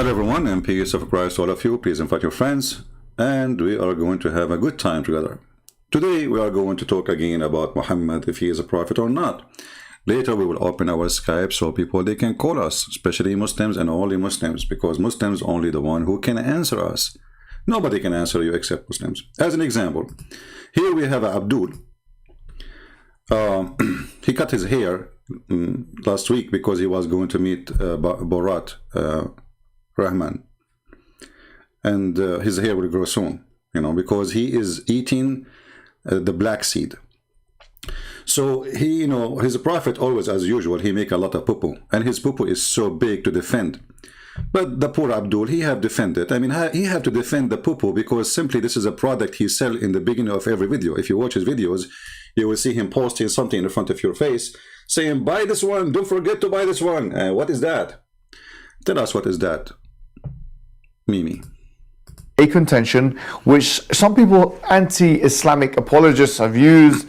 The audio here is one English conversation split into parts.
Hello everyone, and peace of Christ to all of you. Please invite your friends, and we are going to have a good time together. Today we are going to talk again about Muhammad, if he is a prophet or not. Later we will open our Skype so people they can call us, especially Muslims and only Muslims, because Muslims only the one who can answer us. Nobody can answer you except Muslims. As an example, here we have Abdul. He cut his hair last week because he was going to meet Borat Rahman, and his hair will grow soon, because he is eating the black seed. So he, he's a prophet always, as usual. He make a lot of poo-poo, and his poo-poo is so big to defend. But the poor Abdul, he have defended. I mean, he have to defend the poo-poo because simply this is a product he sell in the beginning of every video. If you watch his videos, you will see him posting something in front of your face, saying, buy this one, don't forget to buy this one. What is that? Tell us, what is that, Mimi? A contention which some people, anti-Islamic apologists, have used,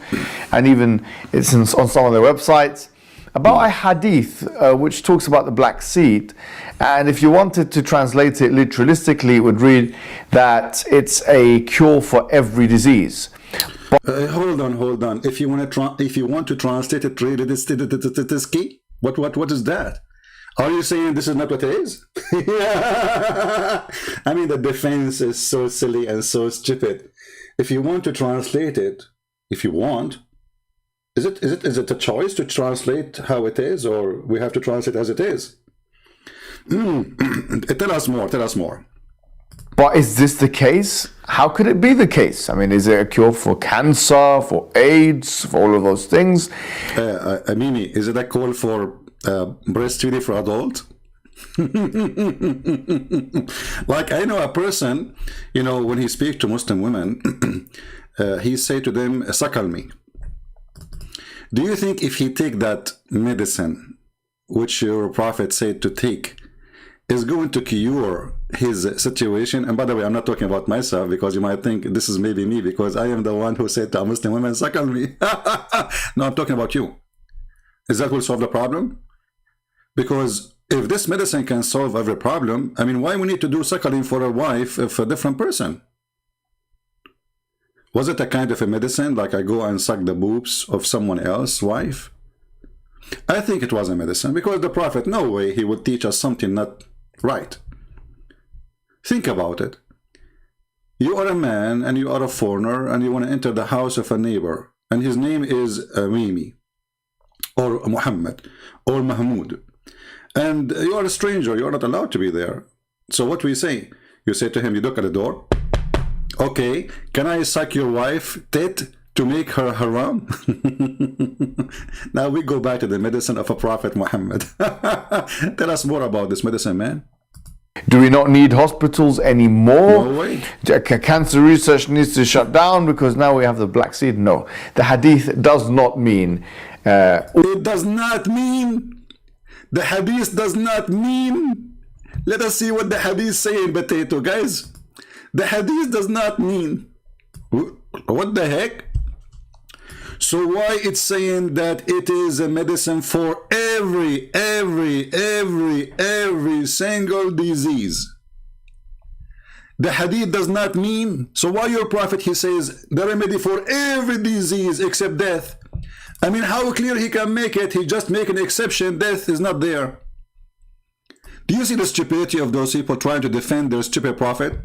and even it's on some of their websites, about a hadith which talks about the black seed. And if you wanted to translate it literalistically, it would read that it's a cure for every disease. Hold on. If you want to translate it, read this key. What is that? Are you saying this is not what it is? I mean, the defense is so silly and so stupid. If you want to translate it, is it a choice to translate how it is, or we have to translate as it is? Tell us more. But is this the case? How could it be the case? I mean, is it a cure for cancer, for AIDS, for all of those things? Mimi, is it a call for breastfeeding for adult? Like, I know a person, when he speaks to Muslim women, he say to them, suckle me. Do you think if he take that medicine, which your prophet said to take, is going to cure his situation? And by the way, I'm not talking about myself, because you might think this is maybe me, because I am the one who said to a Muslim woman, suckle me. No, I'm talking about you. Is that will solve the problem? Because if this medicine can solve every problem, I mean, why we need to do suckling for a wife of a different person? Was it a kind of a medicine, like I go and suck the boobs of someone else's wife? I think it was a medicine, because the prophet, no way he would teach us something not right. Think about it. You are a man and you are a foreigner and you want to enter the house of a neighbor, and his name is Mimi or Muhammad or Mahmoud, and you are a stranger. You are not allowed to be there. So what we say? You say to him, you look at the door. Okay, can I suck your wife tit to make her haram? Now we go back to the medicine of a prophet Muhammad. Tell us more about this medicine, man. Do we not need hospitals anymore? No way. Cancer research needs to shut down because now we have the black seed? No. The hadith does not mean... It does not mean. The hadith does not mean. Let us see what the hadith say in potato, guys. The hadith does not mean. What the heck? So why it's saying that it is a medicine for every single disease? The hadith does not mean. So why your prophet, he says the remedy for every disease except death? I mean, how clear he can make it? He just make an exception. Death is not there. Do you see the stupidity of those people trying to defend their stupid prophet?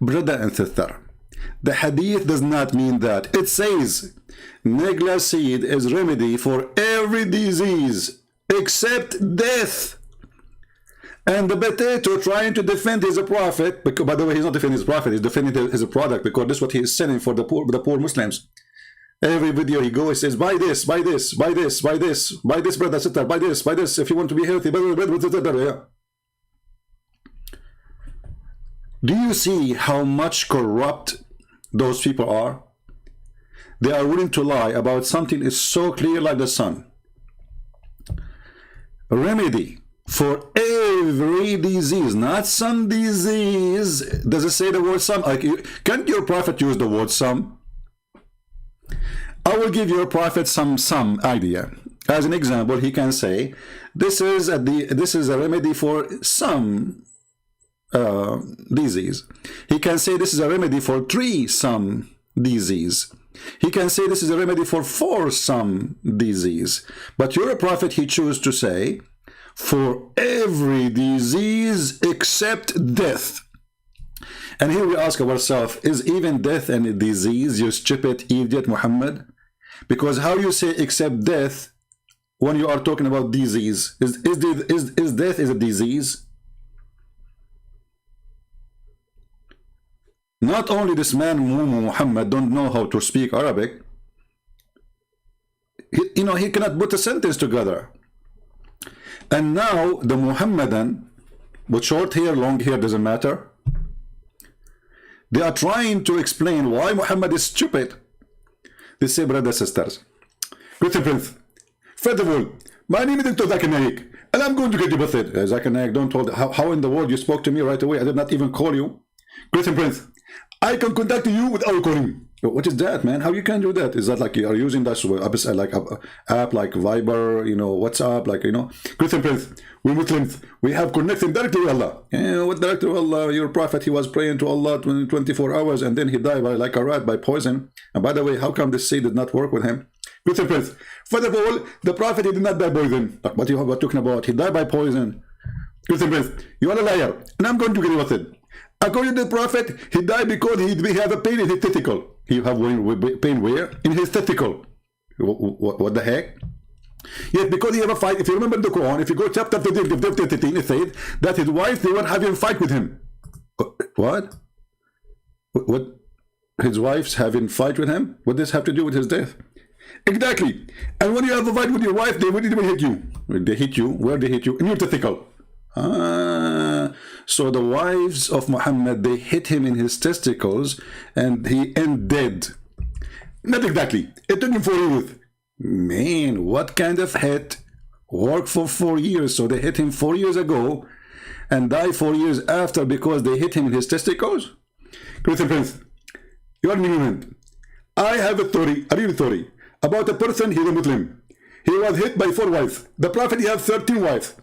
Brother and sister, the hadith does not mean that. It says negla seed is remedy for every disease except death. And the potato trying to defend his prophet, because, by the way, he's not defending his prophet, he's defending his product, because this is what he is selling for the poor Muslims. Every video he goes, he says, buy this, buy this, buy this, buy this, buy this, brother, sister, buy this if you want to be healthy. Yeah. Do you see how much corrupt those people are? They are willing to lie about something is so clear like the sun. Remedy for every disease, not some disease. Does it say the word some? Can't your prophet use the word some? I will give your prophet some idea. As an example, he can say, this is a remedy for some disease. He can say this is a remedy for 3 some disease. He can say this is a remedy for 4 some disease. But your prophet, he chose to say, for every disease except death. And here we ask ourselves, is even death a disease, you stupid idiot Muhammad? Because how you say except death when you are talking about disease? Is death is a disease? Not only this man Muhammad don't know how to speak Arabic, he cannot put a sentence together. And now the Muhammadan, with short hair, long hair, doesn't matter, they are trying to explain why Muhammad is stupid. They say, brothers and sisters, Christian Prince, first of all, my name is Dr. Zakir Naik, and I'm going to get you busted. Zakir Naik, don't hold. How in the world you spoke to me right away? I did not even call you. Christian Prince, I can contact you without calling. What is that, man? How you can do that? Is that like you are using that like app like Viber, WhatsApp, Christian Prince, we Muslims, we have connected directly with Allah. What directly with Allah? Your prophet, he was praying to Allah 24 hours and then he died like a rat by poison. And by the way, how come this seed did not work with him? Christian Prince, first of all, the prophet, he did not die by poison. What you are talking about? He died by poison. Christian Prince, you are a liar, and I'm going to get you with it. According to the prophet, he died because he had a pain in his testicle. He have pain where? In his testicle. What the heck? Yes, because he have a fight. If you remember the Quran, if you go chapter 13, it said that his wife, they were having a fight with him. What? What? His wife's having a fight with him? What does this have to do with his death? Exactly. And when you have a fight with your wife, they will hit you. They hit you. Where they hit you? In your testicle. So the wives of Muhammad, they hit him in his testicles and he ended dead. Not exactly. It took him 4 years. Man, what kind of hit worked for 4 years? So they hit him 4 years ago and died 4 years after because they hit him in his testicles? Christian Prince, you are an ignorant. I have a real story, about a person, he's a Muslim. He was hit by 4 wives. The Prophet, he had 13 wives.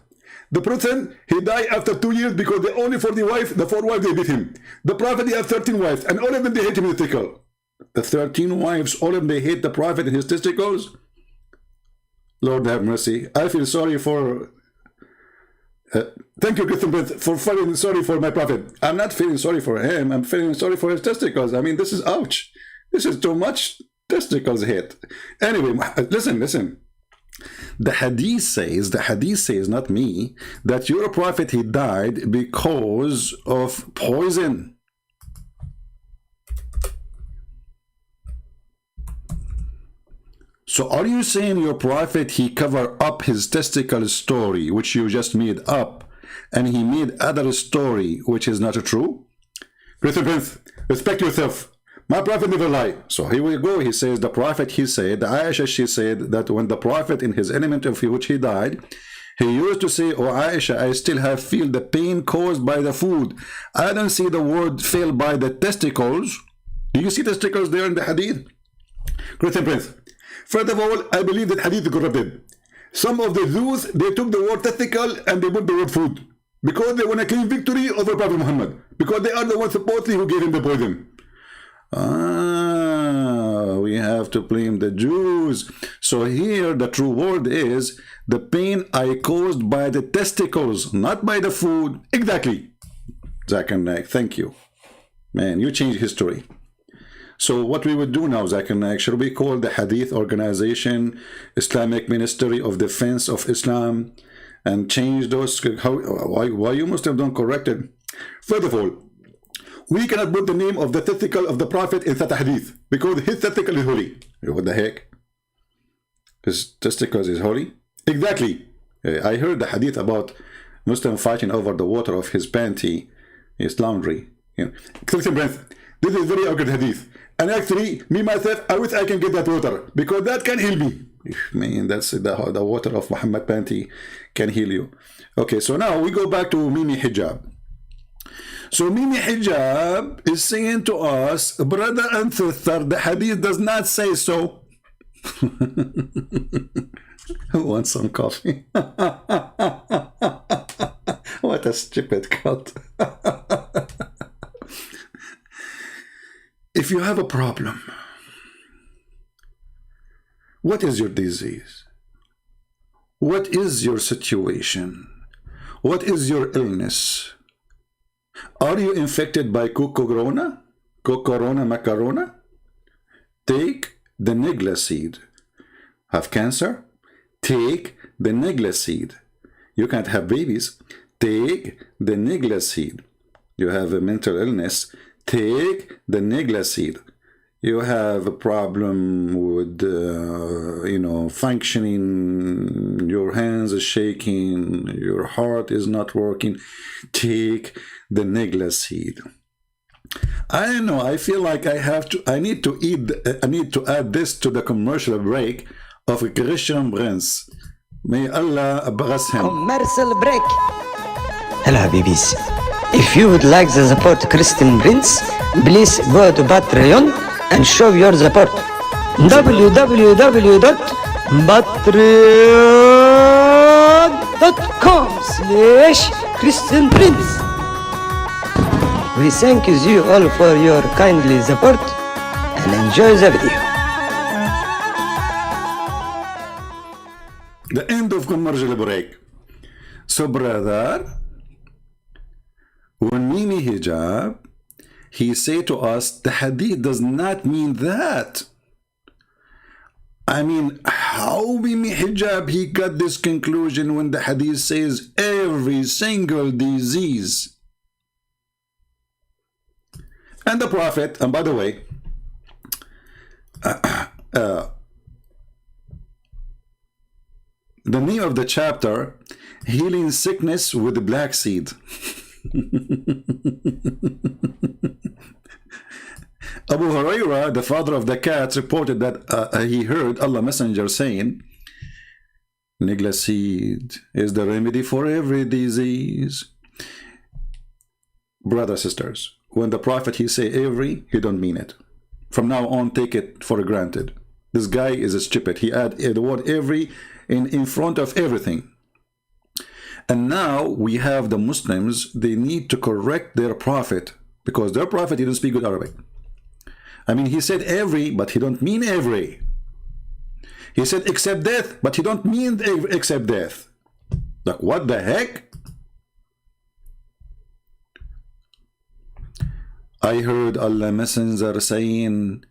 The person, he died after 2 years because the only 40 wives, the 4 wives, they beat him. The Prophet, he had 13 wives, and all of them, they hit him in the testicle. The 13 wives, all of them, they hit the Prophet in his testicles. Lord have mercy. I feel sorry for... thank you, Christian Prince, for feeling sorry for my Prophet. I'm not feeling sorry for him. I'm feeling sorry for his testicles. I mean, this is ouch. This is too much testicles hit. Anyway, listen. The hadith says, not me, that your prophet, he died because of poison. So are you saying your prophet, he covered up his testicle story, which you just made up, and he made other story, which is not true? Christian Prince, respect yourself. My prophet never lie. So here we go. He says the prophet, he said, Aisha, she said that when the prophet in his element of which he died, he used to say, oh Aisha, I still feel the pain caused by the food. I don't see the word feel by the testicles. Do you see testicles there in the hadith? Christian Prince, first of all, I believe that hadith is corrupted. Some of the Jews, they took the word testicle and they put the word food because they want to claim victory over Prophet Muhammad, because they are the ones supposedly who gave him the poison. We have to blame the Jews. So here the true word is the pain I caused by the testicles, not by the food. Exactly. Zakir Naik, thank you. Man, you changed history. So what we would do now, Zakir Naik, should we call the Hadith Organization Islamic Ministry of Defense of Islam and change those? Why you must have done corrected? First of all, we cannot put the name of the testicle of the Prophet in that hadith because his testicle is holy. What the heck? His testicles is holy? Exactly. I heard the hadith about Muslim fighting over the water of his panty, his laundry. Christian Prince, this is very awkward hadith. And actually, me myself, I wish I can get that water because that can heal me. Man, that's the water of Muhammad panty can heal you. Okay, so now we go back to Mimi Hijab. So Mimi Hijab is saying to us, brother and sister, the hadith does not say so. Who wants some coffee? What a stupid cult. If you have a problem, what is your disease? What is your situation? What is your illness? Are you infected by Corona? Corona macarona? Take the Nigla seed. Have cancer? Take the Nigla seed. You can't have babies? Take the Nigla seed. You have a mental illness? Take the Nigla seed. You have a problem with, functioning, your hands are shaking, your heart is not working. Take the Nigla seed. I don't know, I feel like I need to add this to the commercial break of Christian Prince. May Allah bless him. Commercial break. Hello, Habibis. If you would like to support Christian Prince, please go to Patreon and show your support. www.patreon.com/Christian Prince. We thank you all for your kindly support and enjoy the video. The end of commercial break. So, brother, when Mimi hijab, he said to us, the hadith does not mean that. I mean, how Mimi hijab he got this conclusion when the hadith says every single disease? And the Prophet, and by the way, the name of the chapter, Healing Sickness with the Black Seed. Abu Hurairah, the father of the cats, reported that he heard Allah Messenger saying, Nigla seed is the remedy for every disease. Brothers, sisters, when the Prophet he say every, he don't mean it. From now on, take it for granted. This guy is a stupid. He add the word every in front of everything. And now we have the Muslims, they need to correct their Prophet, because their Prophet didn't speak good Arabic. I mean, he said every, but he don't mean every. He said except death, but he don't mean except death. Like, what the heck? I heard Allah Messenger saying,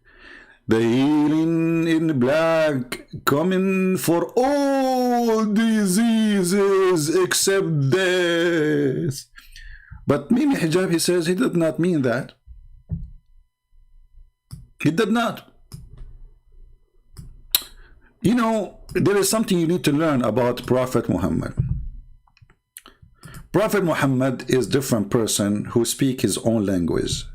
the healing in black coming for all diseases except death. But Mimi hijab, he says he did not mean that. He did not. You know, there is something you need to learn about Prophet Muhammad. Prophet Muhammad is a different person who speaks his own language.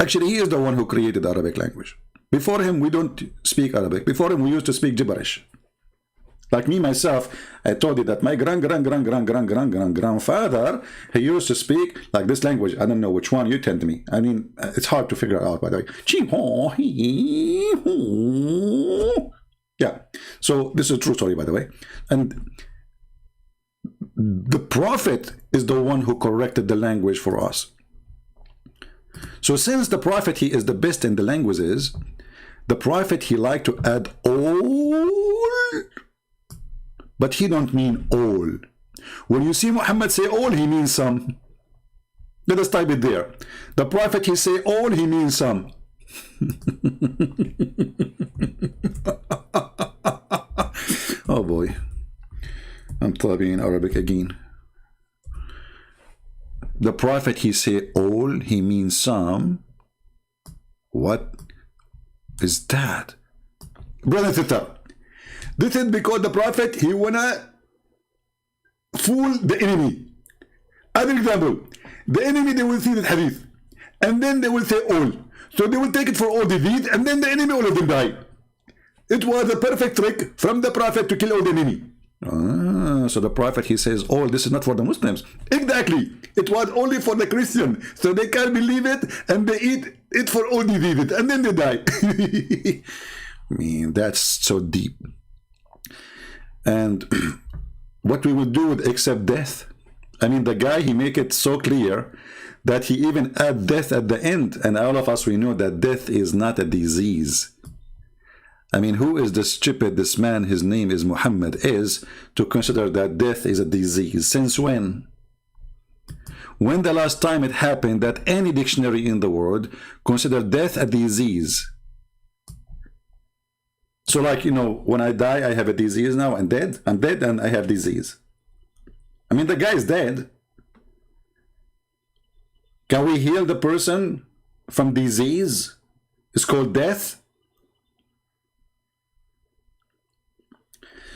Actually, he is the one who created the Arabic language. Before him, we don't speak Arabic. Before him, we used to speak gibberish. Like me, myself, I told you that my grandfather, he used to speak like this language. I don't know which one you tell me. I mean, it's hard to figure out, by the way. Yeah. So this is a true story, by the way. And the Prophet is the one who corrected the language for us. So since the Prophet, he is the best in the languages, the Prophet, he liked to add all, but he don't mean all. When you see Muhammad say all, he means some. Let us type it there. The Prophet, he say all, he means some. Oh boy, I'm typing in Arabic again. The Prophet, he say all, he means some. What is that? Brother and sister, this is because the Prophet, he wanna fool the enemy. As an example, the enemy, they will see this hadith, and then they will say all. So they will take it for all disease, and then the enemy, all of them die. It was a perfect trick from the Prophet to kill all the enemy. So the Prophet, he says, oh, this is not for the Muslims. Exactly. It was only for the Christian. So they can't believe it, and they eat it for all diseases, and then they die. I mean, that's so deep. And what we would do would accept death. I mean, the guy, he make it so clear that he even add death at the end. And all of us, we know that death is not a disease. I mean, who is the stupid, this man, his name is Muhammad, is to consider that death is a disease? Since when? When the last time it happened that any dictionary in the world considered death a disease? So like, you know, when I die, I have a disease now, I'm dead and I have disease. I mean, the guy is dead. Can we heal the person from disease? It's called death.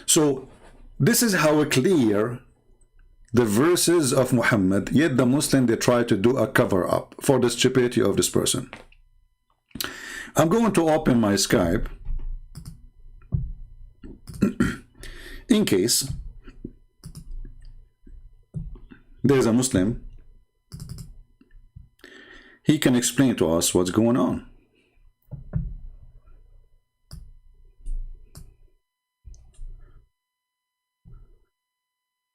So this is how clear the verses of Muhammad, yet the Muslim, they try to do a cover-up for the stupidity of this person. I'm going to open my Skype in case there's a Muslim, he can explain to us what's going on.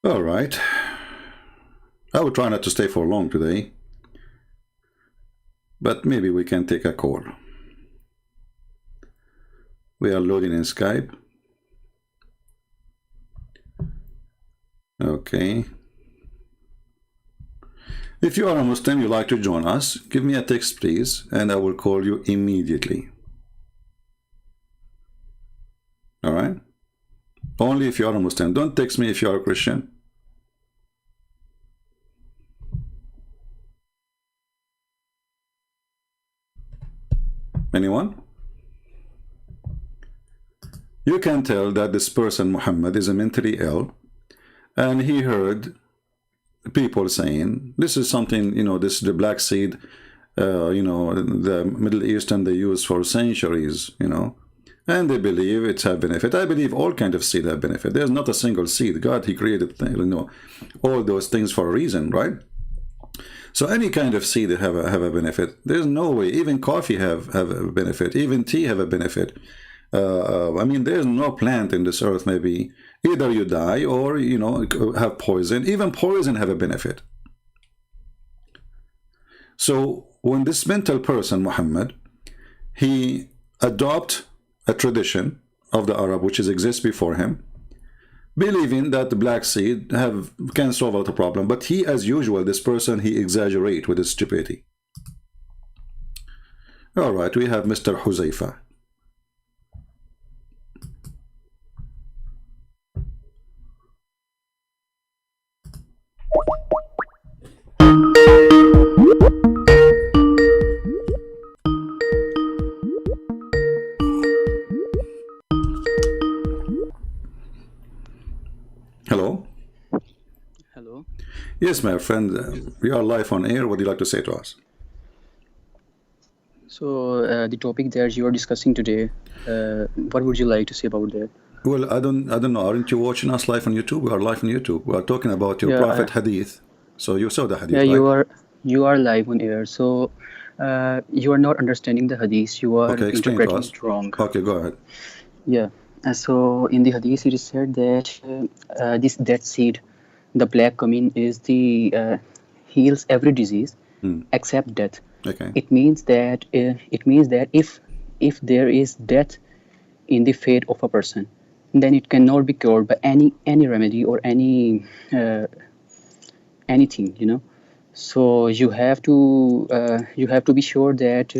All right. I will try not to stay for long today, but maybe we can take a call. We are loading in Skype. Okay. If you are a Muslim, you like to join us, give me a text, please, and I will call you immediately. All right? Only if you are a Muslim. Don't text me if you are a Christian. Anyone? You can tell that this person, Muhammad, is mentally ill, and he heard people saying, this is something, you know, this the black seed, you know, the Middle Eastern, they use for centuries, you know, and they believe it's a benefit. I believe all kind of seed have benefit. There's not a single seed. God, he created, you know, all those things for a reason, right? So any kind of seed have a benefit. There's no way. Even coffee have a benefit. Even tea have a benefit. I mean, there's no plant in this earth, maybe either you die or, you know, have poison. Even poison have a benefit. So when this mental person, Muhammad, he adopt a tradition of the Arab which exists before him, believing that the black seed can solve out the problem, but he, as usual, this person, he exaggerate with his stupidity. All right, we have Mr. Huzaifa. Hello. Hello. Yes, my friend, we are live on air. What do you like to say to us? So the topic that you are discussing today, what would you like to say about that? Well, I don't know. Aren't you watching us live on YouTube? We are live on YouTube. We are talking about your prophet hadith. So you saw the hadith, Yeah, right? you are live on air. So you are not understanding the hadith. You are Okay, explain to interpreting us. it wrong. Okay, go ahead. Yeah. So in the hadith, it is said that this dead seed, the black cumin, is the heals every disease except death. Okay. It means that if there is death in the fate of a person, then it cannot be cured by any remedy or any anything, you know. So you have to be sure that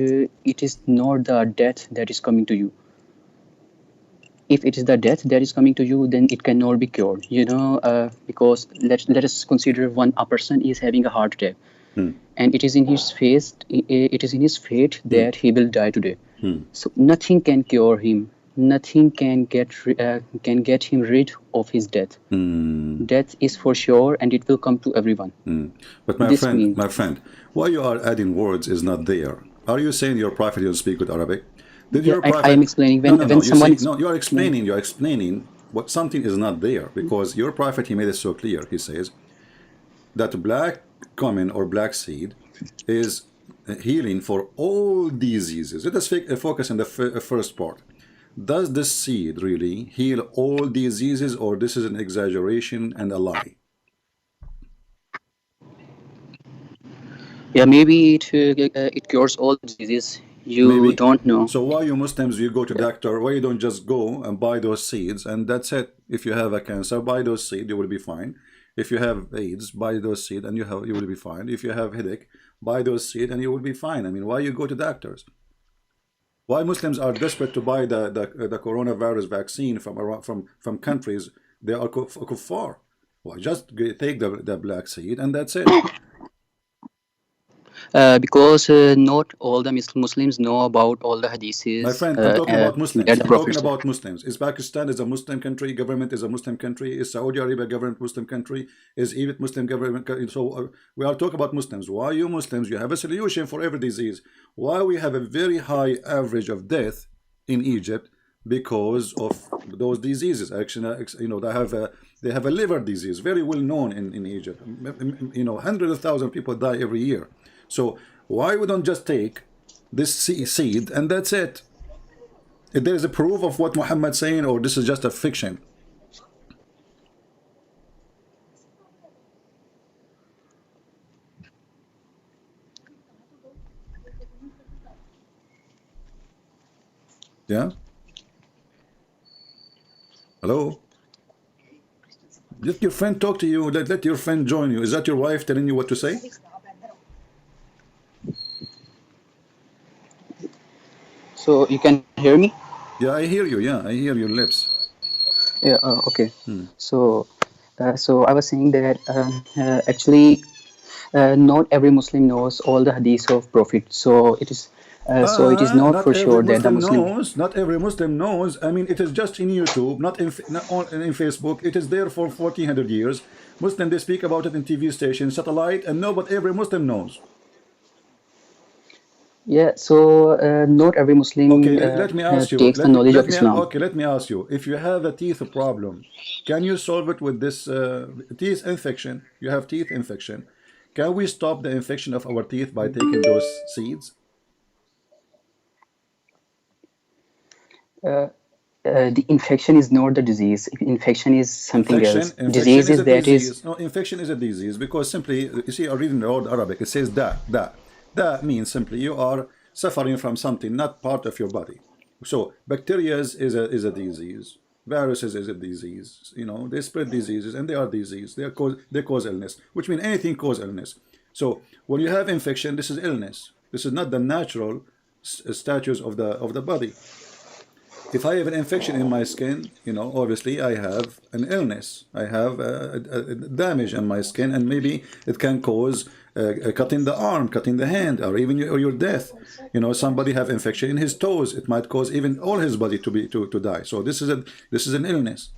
it is not the death that is coming to you. If it is the death that is coming to you, then it cannot be cured, you know, because let us consider a person is having a heart attack, and it is in his fate that he will die today. So nothing can cure him. Nothing can get him rid of his death. Death is for sure, and it will come to everyone. But my friend, why you are adding words is not there. Are you saying your prophet didn't speak with Arabic? Did your prophet? I am explaining when someone. You're explaining what something is not there, because your prophet, he made it so clear. He says that black cumin or black seed is healing for all diseases. Let us focus on the first part. does this seed really heal all diseases, or this is an exaggeration and a lie? Yeah, maybe it cures all diseases. You Maybe. don't know. So why you Muslims, you go to doctor, why you don't just go and buy those seeds and that's it? If you have a cancer, buy those seeds, you will be fine. If you have AIDS, buy those seeds and you will be fine. If you have headache, buy those seeds and you will be fine. I mean, why you go to doctors? Why Muslims are desperate to buy the coronavirus vaccine from countries they are kuffar? Well, just take the black seed and that's it. Because not all the Muslims know about all the hadiths. My friend, I'm talking about Muslims. that the I'm Prophet talking said. about Muslims. Is Pakistan is a Muslim country? Government is a Muslim country? Is Saudi Arabia government Muslim country? Is Egypt Muslim government? So we are talking about Muslims. Why you Muslims? You have a solution for every disease. Why we have a very high average of death in Egypt? Because of those diseases. Actually, you know, they have a liver disease, very well known in Egypt. You know, hundreds of thousands of people die every year. So why we don't just take this seed and that's it? If there is a proof of what Muhammad saying, or this is just a fiction? Yeah. Hello. Let your friend talk to you. Let your friend join you. Is that your wife telling you what to say? So you can hear me? Yeah, I hear you. Yeah, I hear your lips. Yeah. Okay. So I was saying that actually not every Muslim knows all the hadiths of Prophet. So it is not Not for every sure that the Muslim Muslim. knows. Not every Muslim knows. I mean, it is just in YouTube, not in Facebook. It is there for 1400 years. Muslim, they speak about it in TV stations, satellite, and no, but every Muslim knows. Yeah. So not every Muslim Okay, let me ask you. takes the knowledge of Islam. Okay, let me ask you. If you have a teeth problem, can you solve it with this teeth infection? You have teeth infection. Can we stop the infection of our teeth by taking those seeds? The infection is not the disease. Infection is something else. Infection Disease is is a that is. disease. No, infection is a disease because simply, you see, I'm reading the old Arabic. It says da. Da means simply you are suffering from something not part of your body. So bacteria is a disease. Viruses is a disease. You know, they spread diseases and they are disease. They cause illness, which means anything cause illness. So when you have infection, this is illness. This is not the natural status of the body. If I have an infection in my skin, you know, obviously I have an illness. I have a damage in my skin, and maybe it can cause cutting the arm, cutting the hand, or even your death. You know, somebody have infection in his toes. It might cause even all his body to die. So this is an illness.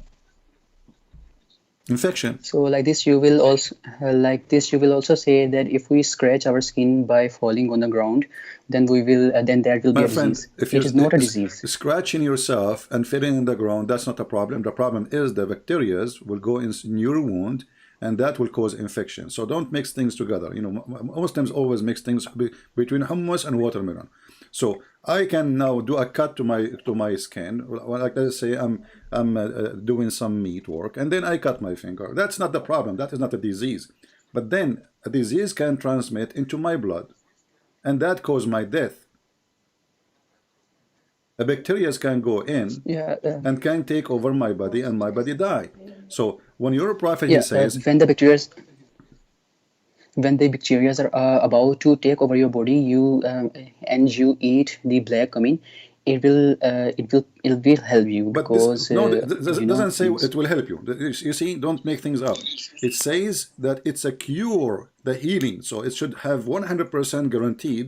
Infection. So like this, you will also say that if we scratch our skin by falling on the ground, then that will be My a friend, disease. if It is not a disease. scratching yourself and falling in the ground, that's not a problem. The problem is the bacteria will go in your wound, and that will cause infection. So don't mix things together. You know, Muslims always mix things between hummus and watermelon. So I can now do a cut to my skin. Like let's say I'm doing some meat work, and then I cut my finger. That's not the problem. That is not a disease. But then a disease can transmit into my blood, and that cause my death. The bacteria can go in Yeah. and can take over my body, and my body die. So when your prophet Yeah. he says, When the bacteria are about to take over your body, and you eat the black cumin, it will help you but because this doesn't say it will help you. You see, don't make things up. It says that it's a cure, the healing. So it should have 100% guaranteed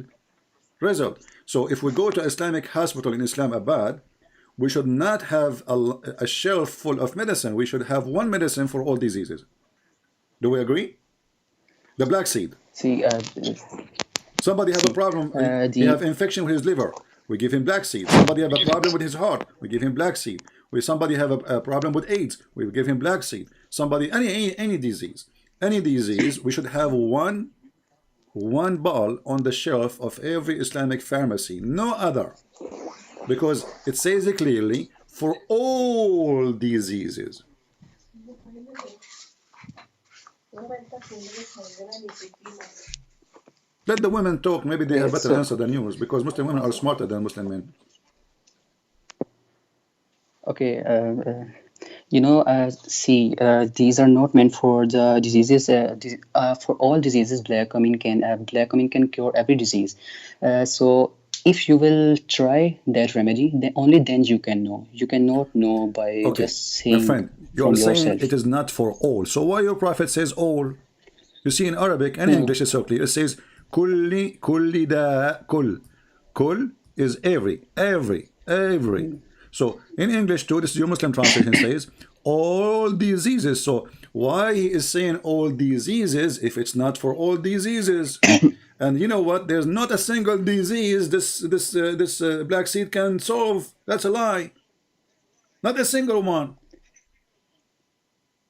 result. So if we go to Islamic hospital in Islamabad, we should not have a shelf full of medicine. We should have one medicine for all diseases. Do we agree? The black seed. see. Somebody have a problem. He The have infection with his liver. We give him black seed. Somebody have a problem with his heart. We give him black seed. Somebody have a problem with AIDS. We give him black seed. Somebody any disease, we should have one bottle on the shelf of every Islamic pharmacy. No other. because it says it clearly for all diseases. Let the women talk. Maybe they have better answer than yours, because Muslim women are smarter than Muslim men. Okay, see, these are not meant for the diseases. For all diseases, black cumin can cure every disease. So if you will try that remedy, then you can know. You cannot know by Okay, just my saying friend, you're from saying yourself. it is not for all. So why your prophet says all? You see, in Arabic and English is so clear. It says kulli da kul. Kul is every. So in English too, this is your Muslim translation says all diseases. So why he is saying all diseases if it's not for all diseases? And you know what? There's not a single disease this black seed can solve. That's a lie. Not a single one.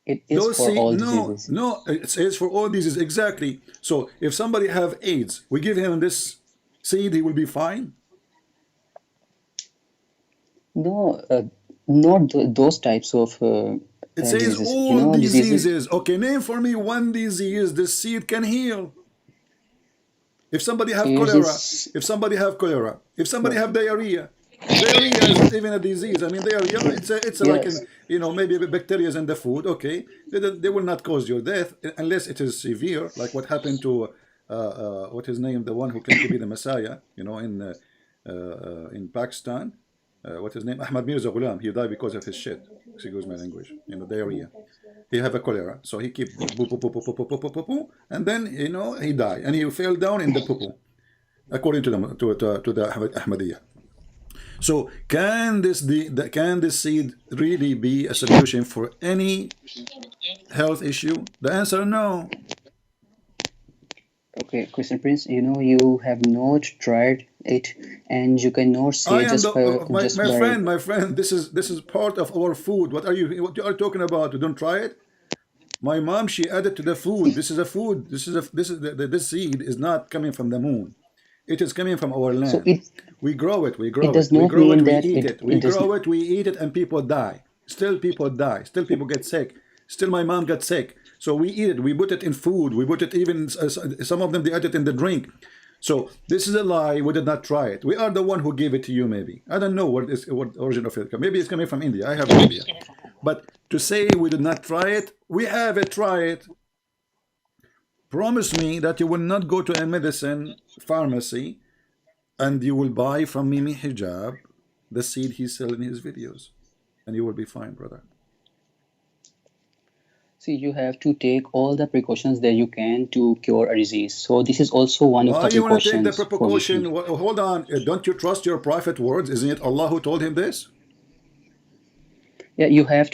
It is for all diseases. No, it says for all diseases, exactly. So if somebody have AIDS, we give him this seed, he will be fine. No, not those types of It says diseases. all Diseases. diseases. Okay, name for me one disease this seed can heal. If somebody have Here's cholera, this- if somebody have cholera, if somebody have diarrhea, diarrhea is not even a disease. I mean, diarrhea, it's like Yes. maybe bacteria in the food. Okay, they will not cause your death unless it is severe, like what happened to what his name, the one who claimed to be the Messiah, in Pakistan. What his name? Ahmad Mirza Ghulam. He died because of his shit. Excuse my language. Diarrhea. He have a cholera, so he keep poo, poo, poo, poo, poo, poo, poo, poo, poo, and then he died, and he fell down in the poo poo, according to the Ahmadiyya. So can this seed really be a solution for any health issue? The answer no. Okay, Christian Prince, you have not tried it, and you cannot say I am just by my friend. This is part of our food. What you are talking about? You don't try it. My mom, she added to the food. This is a food. This seed is not coming from the moon. It is coming from our land. So We grow it. We grow it it. does We not grow mean it. We that eat it- it. We it does grow not- it. We eat it, and people die. Still, people die. Still, people get sick. Still, my mom got sick. So we eat it. We put it in food. We put it even some of them they add it in the drink. So this is a lie. We did not try it. We are the one who gave it to you. Maybe I don't know what origin of it. Maybe it's coming from India. I have no idea. But to say we did not try it, we have it. Try it. Promise me that you will not go to a medicine pharmacy and you will buy from Mimi Hijab the seed he sells in his videos, and you will be fine, brother. See, you have to take all the precautions that you can to cure a disease. So this is also one of Why the you want to take precautions. the precaution? Hold on. Don't you trust your prophet words? Isn't it Allah who told him this? Yeah, you have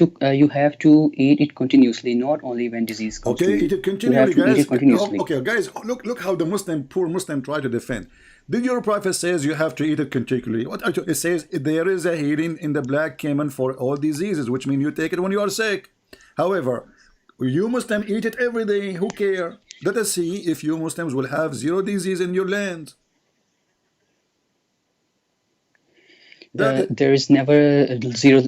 to eat it continuously, not only when disease comes to Okay, you. eat it You have continually, to eat guys. it continuously. Okay, guys, look how the poor Muslim try to defend. Did your prophet says you have to eat it continually? It says there is a healing in the black cayman for all diseases, which means you take it when you are sick. However, you Muslim eat it every day. Who care? Let us see if you Muslims will have zero disease in your land. There is never zero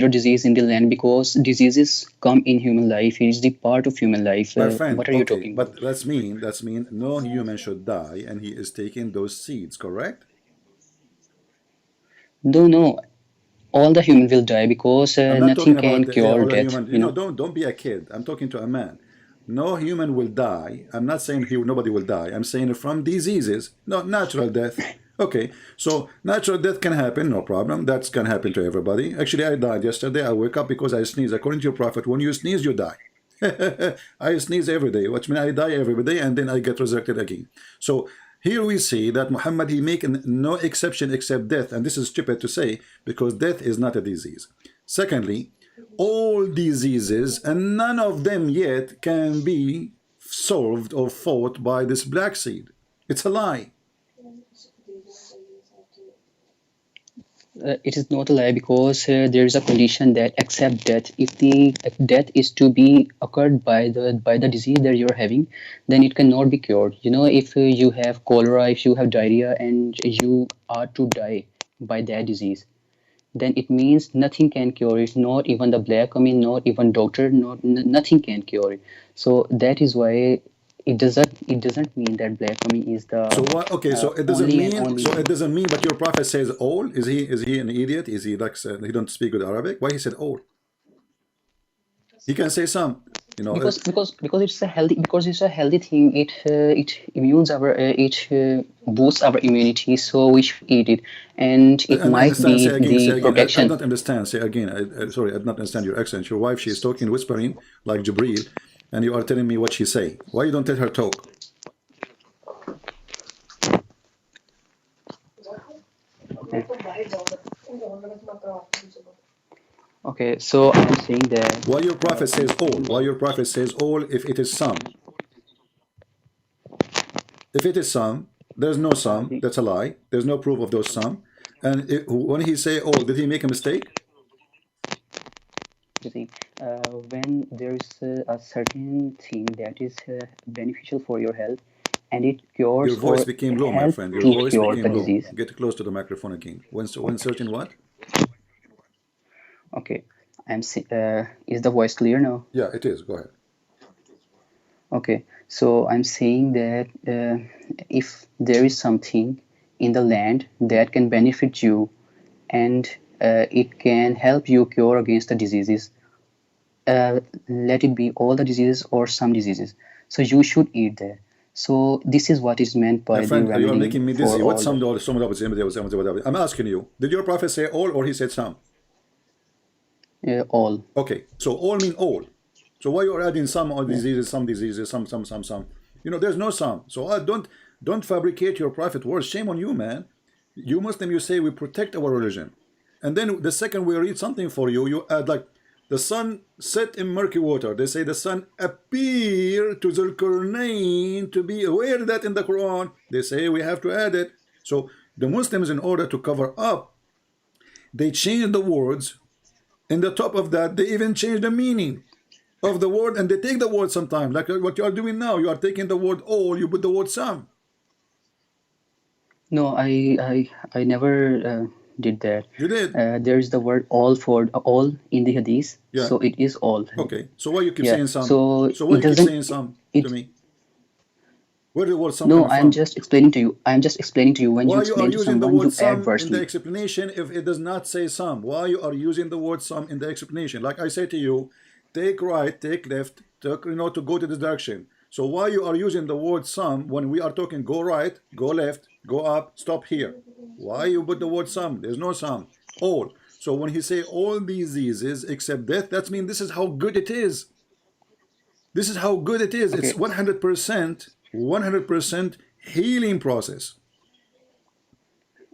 disease in the land, because diseases come in human life. It is the part of human life. My friend, what are you talking but about? that's mean no human should die, and he is taking those seeds, correct? No, all the human will die, because I'm not nothing talking can about cure all the death. human. Don't be a kid. I'm talking to a man. No human will die. I'm not saying nobody will die. I'm saying from diseases, not natural death. Okay, so natural death can happen, no problem. That's can happen to everybody. Actually, I died yesterday. I wake up because I sneeze. According to your prophet, when you sneeze, you die. I sneeze every day, which means I die every day, and then I get resurrected again. So here we see that Muhammad, he make no exception except death, and this is stupid to say because death is not a disease. Secondly, all diseases, and none of them yet can be solved or fought by this black seed. It's a lie. It is not a lie, because there is a condition that accept death. If the death is to be occurred by the disease that you're having, then it cannot be cured. If you have cholera, if you have diarrhea, and you are to die by that disease, then it means nothing can cure it, not even the black coming, not even doctor, nothing can cure it. So that is why it doesn't mean that black coming is the So why? Okay, so it doesn't only and mean. only. So it doesn't mean. But your prophet says all. Is he an idiot? Is he like he don't speak good Arabic? Why he said all? He can say some. You know. Because it's a healthy thing. It boosts our immunity, so we should eat it, and it And might understand. be Say again. Say the again. I protection. don't understand. Say again. Sorry, I did not understand your accent. Your wife, she is talking, whispering like Jibril, and you are telling me what she say. Why you don't let her talk? Okay, so I'm saying that Why your prophet says all? Why your prophet says all if it is some? If it is some, there's no some. That's a lie. There's no proof of those some. And when he say all, did he make a mistake? you see, when there is a certain thing that is beneficial for your health, and it cures Your voice or became low, my help friend. Your to voice cure became the low. disease. Get close to the microphone again. When certain what? Okay, is the voice clear now? Yeah, it is. Go ahead. Okay, so I'm saying that if there is something in the land that can benefit you, and it can help you cure against the diseases, let it be all the diseases or some diseases, so you should eat that. So this is what is meant My by the friend, you are remedy making me for dizzy. What all some? the, I'm asking you, did your prophet say all or he said some? all. Okay, so all mean all. So why you are adding some or diseases, some, some? You know, there's no some. So don't fabricate your prophet words. Shame on you, man. You Muslim, you say we protect our religion, and then the second we read something for you, you add like the sun set in murky water. They say the sun appeared to Zulkarnain to be aware that in the Quran. They say we have to add it. So the Muslims, in order to cover up, they change the words. In the top of that, they even change the meaning of the word, and they take the word sometimes, like what you are doing now. You are taking the word all, you put the word some. No, I never did that. You did. There is the word all for all in the hadith, Yeah. so it is all. Okay. So why you keep Yeah. saying some? So So why it you keep doesn't. saying some It to me? Where did the word some no. coming I'm from? just explaining to you. I'm just explaining to you. When you Why you are explain to using the someone, word you add some in the versely. explanation if it does not say some? Why you are using the word some in the explanation? Like I say to you, take right, take left, take, you know, to go to this direction. So why you are using the word some when we are talking go right, go left, go up, stop here? Why you put the word some? There's no some. All. So when he say all diseases except death, that means this is how good it is. This is how good it is. It's Okay. 100% healing process.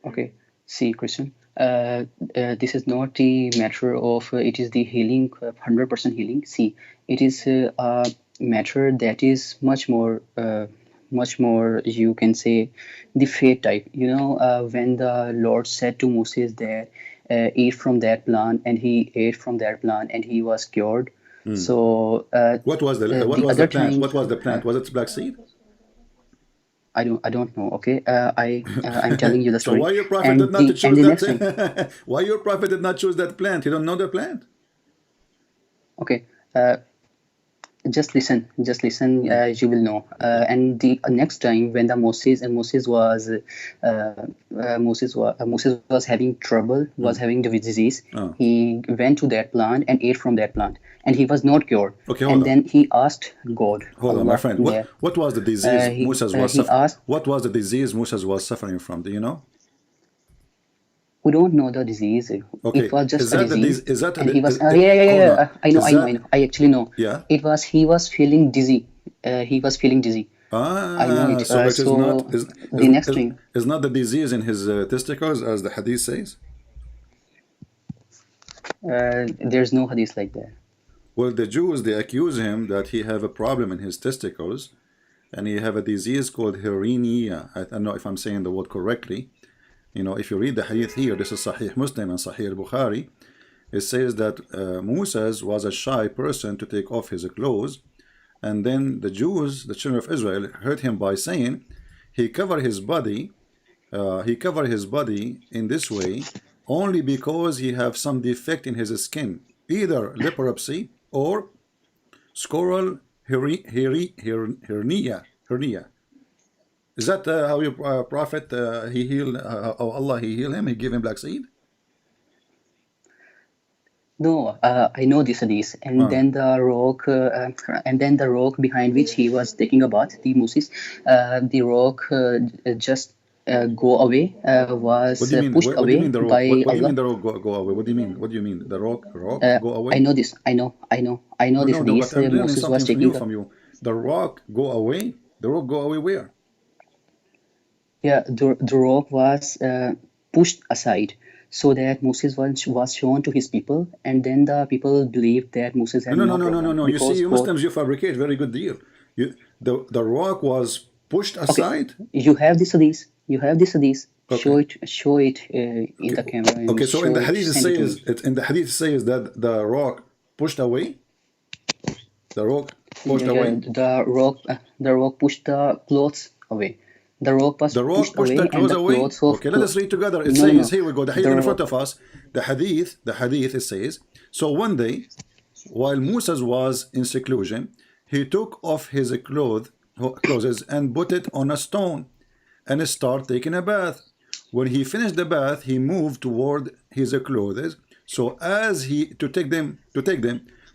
Okay. See, Christian. This is not the matter of it is the healing, 100% healing. See, it is a matter that is much more. You can say, the faith type. When the Lord said to Moses that eat from that plant, and he ate from that plant, and he was cured. So What was the the other plant? time, What was the plant? Was it black seed? I don't know. Okay, I'm telling you the So story, why your prophet did and not the choose next thing. that? Why your prophet did not choose that plant? He don't know the plant. Okay, just listen. You will know. And the next time when the Moses was having trouble, was having the disease, Oh. he went to that plant and ate from that plant, and he was not cured. Okay, hold And on. then he asked God, Hold on, my Allah, friend. that What was the disease Moses was he suffering? asked. What was the disease Moses was suffering from? Do you know? We don't know the disease. Okay, It was is just a that the disease, is that and he was. hold on? I know. Is I that know. I actually know. yeah? It was. He was feeling dizzy. He was feeling dizzy. I know Ah, it. so it is not So the next thing. is not the disease in his testicles as the hadith says. There's no hadith like that. Well, the Jews, they accuse him that he have a problem in his testicles, and he have a disease called hernia. I don't know if I'm saying the word correctly. You know, if you read the hadith here, this is Sahih Muslim and Sahih Bukhari. It says that Moses was a shy person to take off his clothes, and then the Jews, the children of Israel, hurt him by saying he covered his body he covered his body in this way only because he have some defect in his skin, either leprosy or scoral hernia. Is that how your prophet he healed? How Allah he healed him? He gave him black seed. No, I know this hadith, and then the rock behind which he was taking a bath, the Moses, the rock just go away, was What do you mean? pushed What do you away mean the rock? by What do you Allah. mean the rock go away? What do you mean? What do you mean the rock go away? I know this. I know No, this no, no. hadith. But I'm learning Moses was something taking new the, from you. The rock go away. The rock go away where? yeah, the rock was pushed aside so that Moses was shown to his people, and then the people believed that Moses had No, no no, no, no, no, problem no. You because see, you God. Muslims, you fabricate. Very good deal. The rock was pushed aside. You have this hadith. You have this hadith. Okay. Show it in the camera. And Okay, so in the show, hadith it send it to says me. in the hadith it says that the rock pushed away. The rock pushed Yeah, away. the rock pushed the clothes away. The rock was The rock pushed pushed away, the and clothes the away. clothes of Okay, let us read together. It No, no, says, no. here we go. The hadith in The front of us. The hadith it says, so one day, while Moses was in seclusion, he took off his clothes and put it on a stone and started taking a bath. When he finished the bath, he moved toward his clothes, so as he to take them,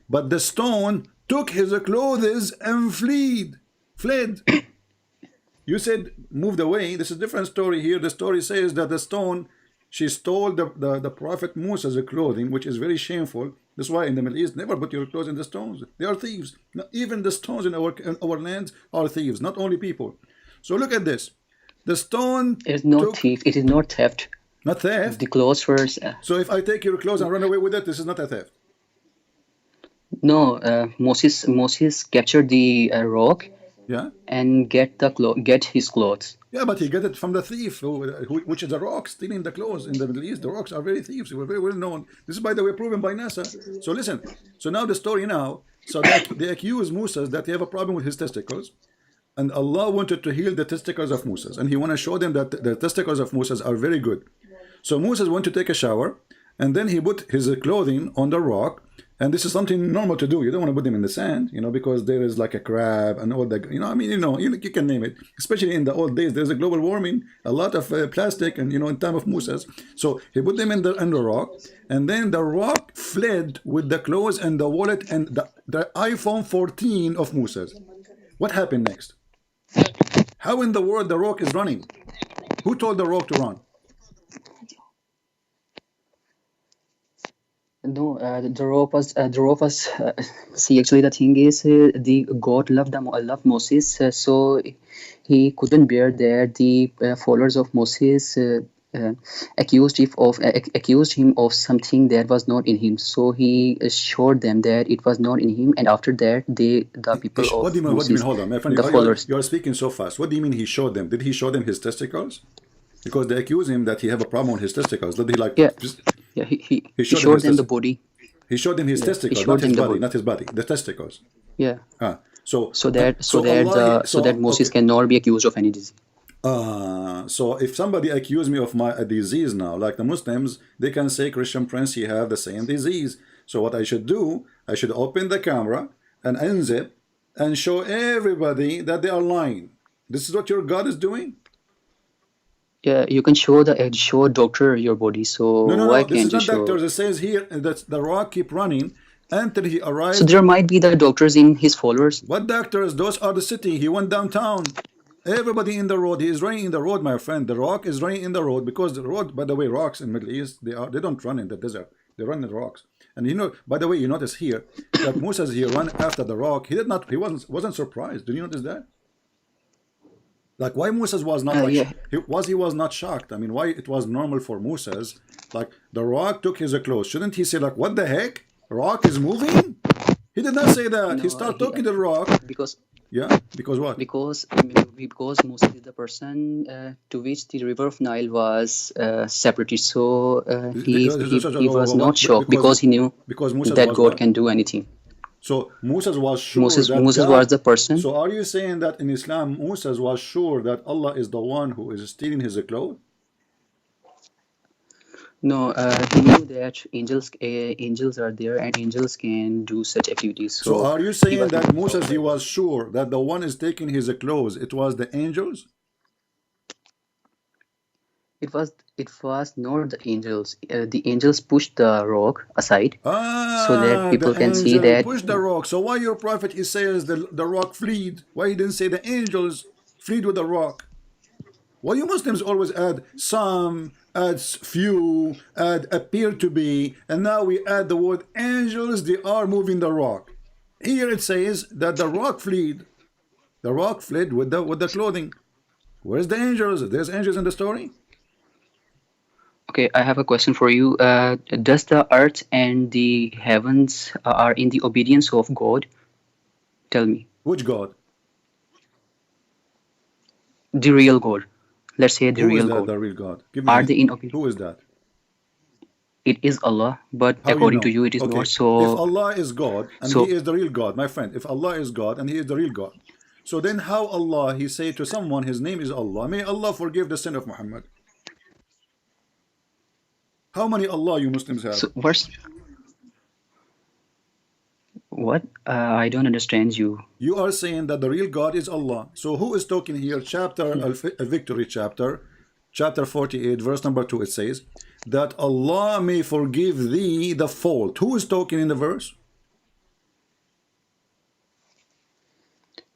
but the stone took his clothes and fled. You said moved away. This is a different story here. The story says that the stone, she stole the prophet Moses' clothing, which is very shameful. That's why in the Middle East, never put your clothes in the stones. They are thieves. Even the stones in our lands are thieves, not only people. So look at this. The stone It is not took, thief. It is not theft. not theft. The clothes were So if I take your clothes and run away with it, this is not a theft. no. Moses captured the rock Yeah? and get his clothes. Yeah, but he got it from the thief, which is the rock, stealing the clothes. In the Middle East, the rocks are very thieves. They were very well known. This is, by the way, proven by NASA. So listen. So now the story now. So they accuse Moses that they have a problem with his testicles. And Allah wanted to heal the testicles of Moses. And he want to show them that the testicles of Moses are very good. So Moses went to take a shower. And then he put his clothing on the rock. And this is something normal to do. You don't want to put them in the sand, because there is like a crab and all that. You can name it. Especially in the old days, there's a global warming, a lot of plastic, and in time of Moses. So he put them in the rock, and then the rock fled with the clothes and the wallet and the iPhone 14 of Moses. What happened next? How in the world the rock is running? Who told the rock to run? No, the rock was. See, actually, the thing is, the God loved Moses, so he couldn't bear that the followers of Moses accused him of something that was not in him. So he showed them that it was not in him, and after that, the people of What do you mean? Moses, Hold on, my friend. the followers. You are speaking so fast. What do you mean he showed them? Did he show them his testicles? Because they accuse him that he have a problem with his testicles. Did he Yeah, he showed showed them them the body. He showed them his testicles, showed not his them the body, body. not his body, the testicles. Yeah, So that Moses cannot be accused of any disease. So if somebody accuse me of a disease now, like the Muslims, they can say, Christian Prince, you have the same disease. So what I should do, I should open the camera and unzip and show everybody that they are lying. This is what your God is doing? Yeah, you can show doctor your body. So No, why this is can't you not show? doctors. It says here that the rock keep running until he arrived. So there might be the doctors in his followers. What doctors? Those are the city. He went downtown. Everybody in the road. He is running in the road, my friend. The rock is running in the road because the road, by the way, rocks in Middle East, they don't run in the desert. They run in the rocks. And by the way, you notice here that Moses he ran after the rock. He wasn't surprised. Did you notice that? Like why Moses was not Yeah. he was not shocked. I mean, why it was normal for Moses? Like the rock took his clothes. Shouldn't he say like, what the heck? Rock is moving? He did not say that. He started talking to the rock. Because What? because Moses is the person to which the river of Nile was separated. So he was not shocked because he knew Because Moses that was God what? can do anything. So Moses was sure Moses that Moses God. was the person. So are you saying that in Islam Moses was sure that Allah is the one who is stealing his clothes? No, he knew that angels are there and angels can do such activities. So So are you he saying was that not Moses, he aware. was sure that the one is taking his clothes, it was the angels? It was not the angels. The angels pushed the rock aside so that Ah, the people can see angel that. pushed the rock. So why your prophet, he says the rock fleed? Why he didn't say the angels fleed with the rock? Why you Muslims always add some, add few, add appear to be, and now we add the word angels, they are moving the rock. Here it says that the rock fled. The rock fled with the clothing. Where's the angels? There's angels in the story? Okay, I have a question for you. Does the earth and the heavens are in the obedience of God? Tell me. Which God? The real God. Let's say the Who is real that, God. the real God? Give me Are an, they in obedience? who is that? It is Allah, but How you according to know? you, it is not. Okay, if So, Allah is God and He so is the real God, my friend, if Allah is God and He is the real God, so then how Allah, He say to someone, His name is Allah, may Allah forgive the sin of Muhammad? How many Allah you Muslims have? so what? I don't understand you. You are saying that the real God is Allah. So who is talking here? Chapter, Victory chapter, chapter 48, verse number 2, it says, that Allah may forgive thee the fault. Who is talking in the verse?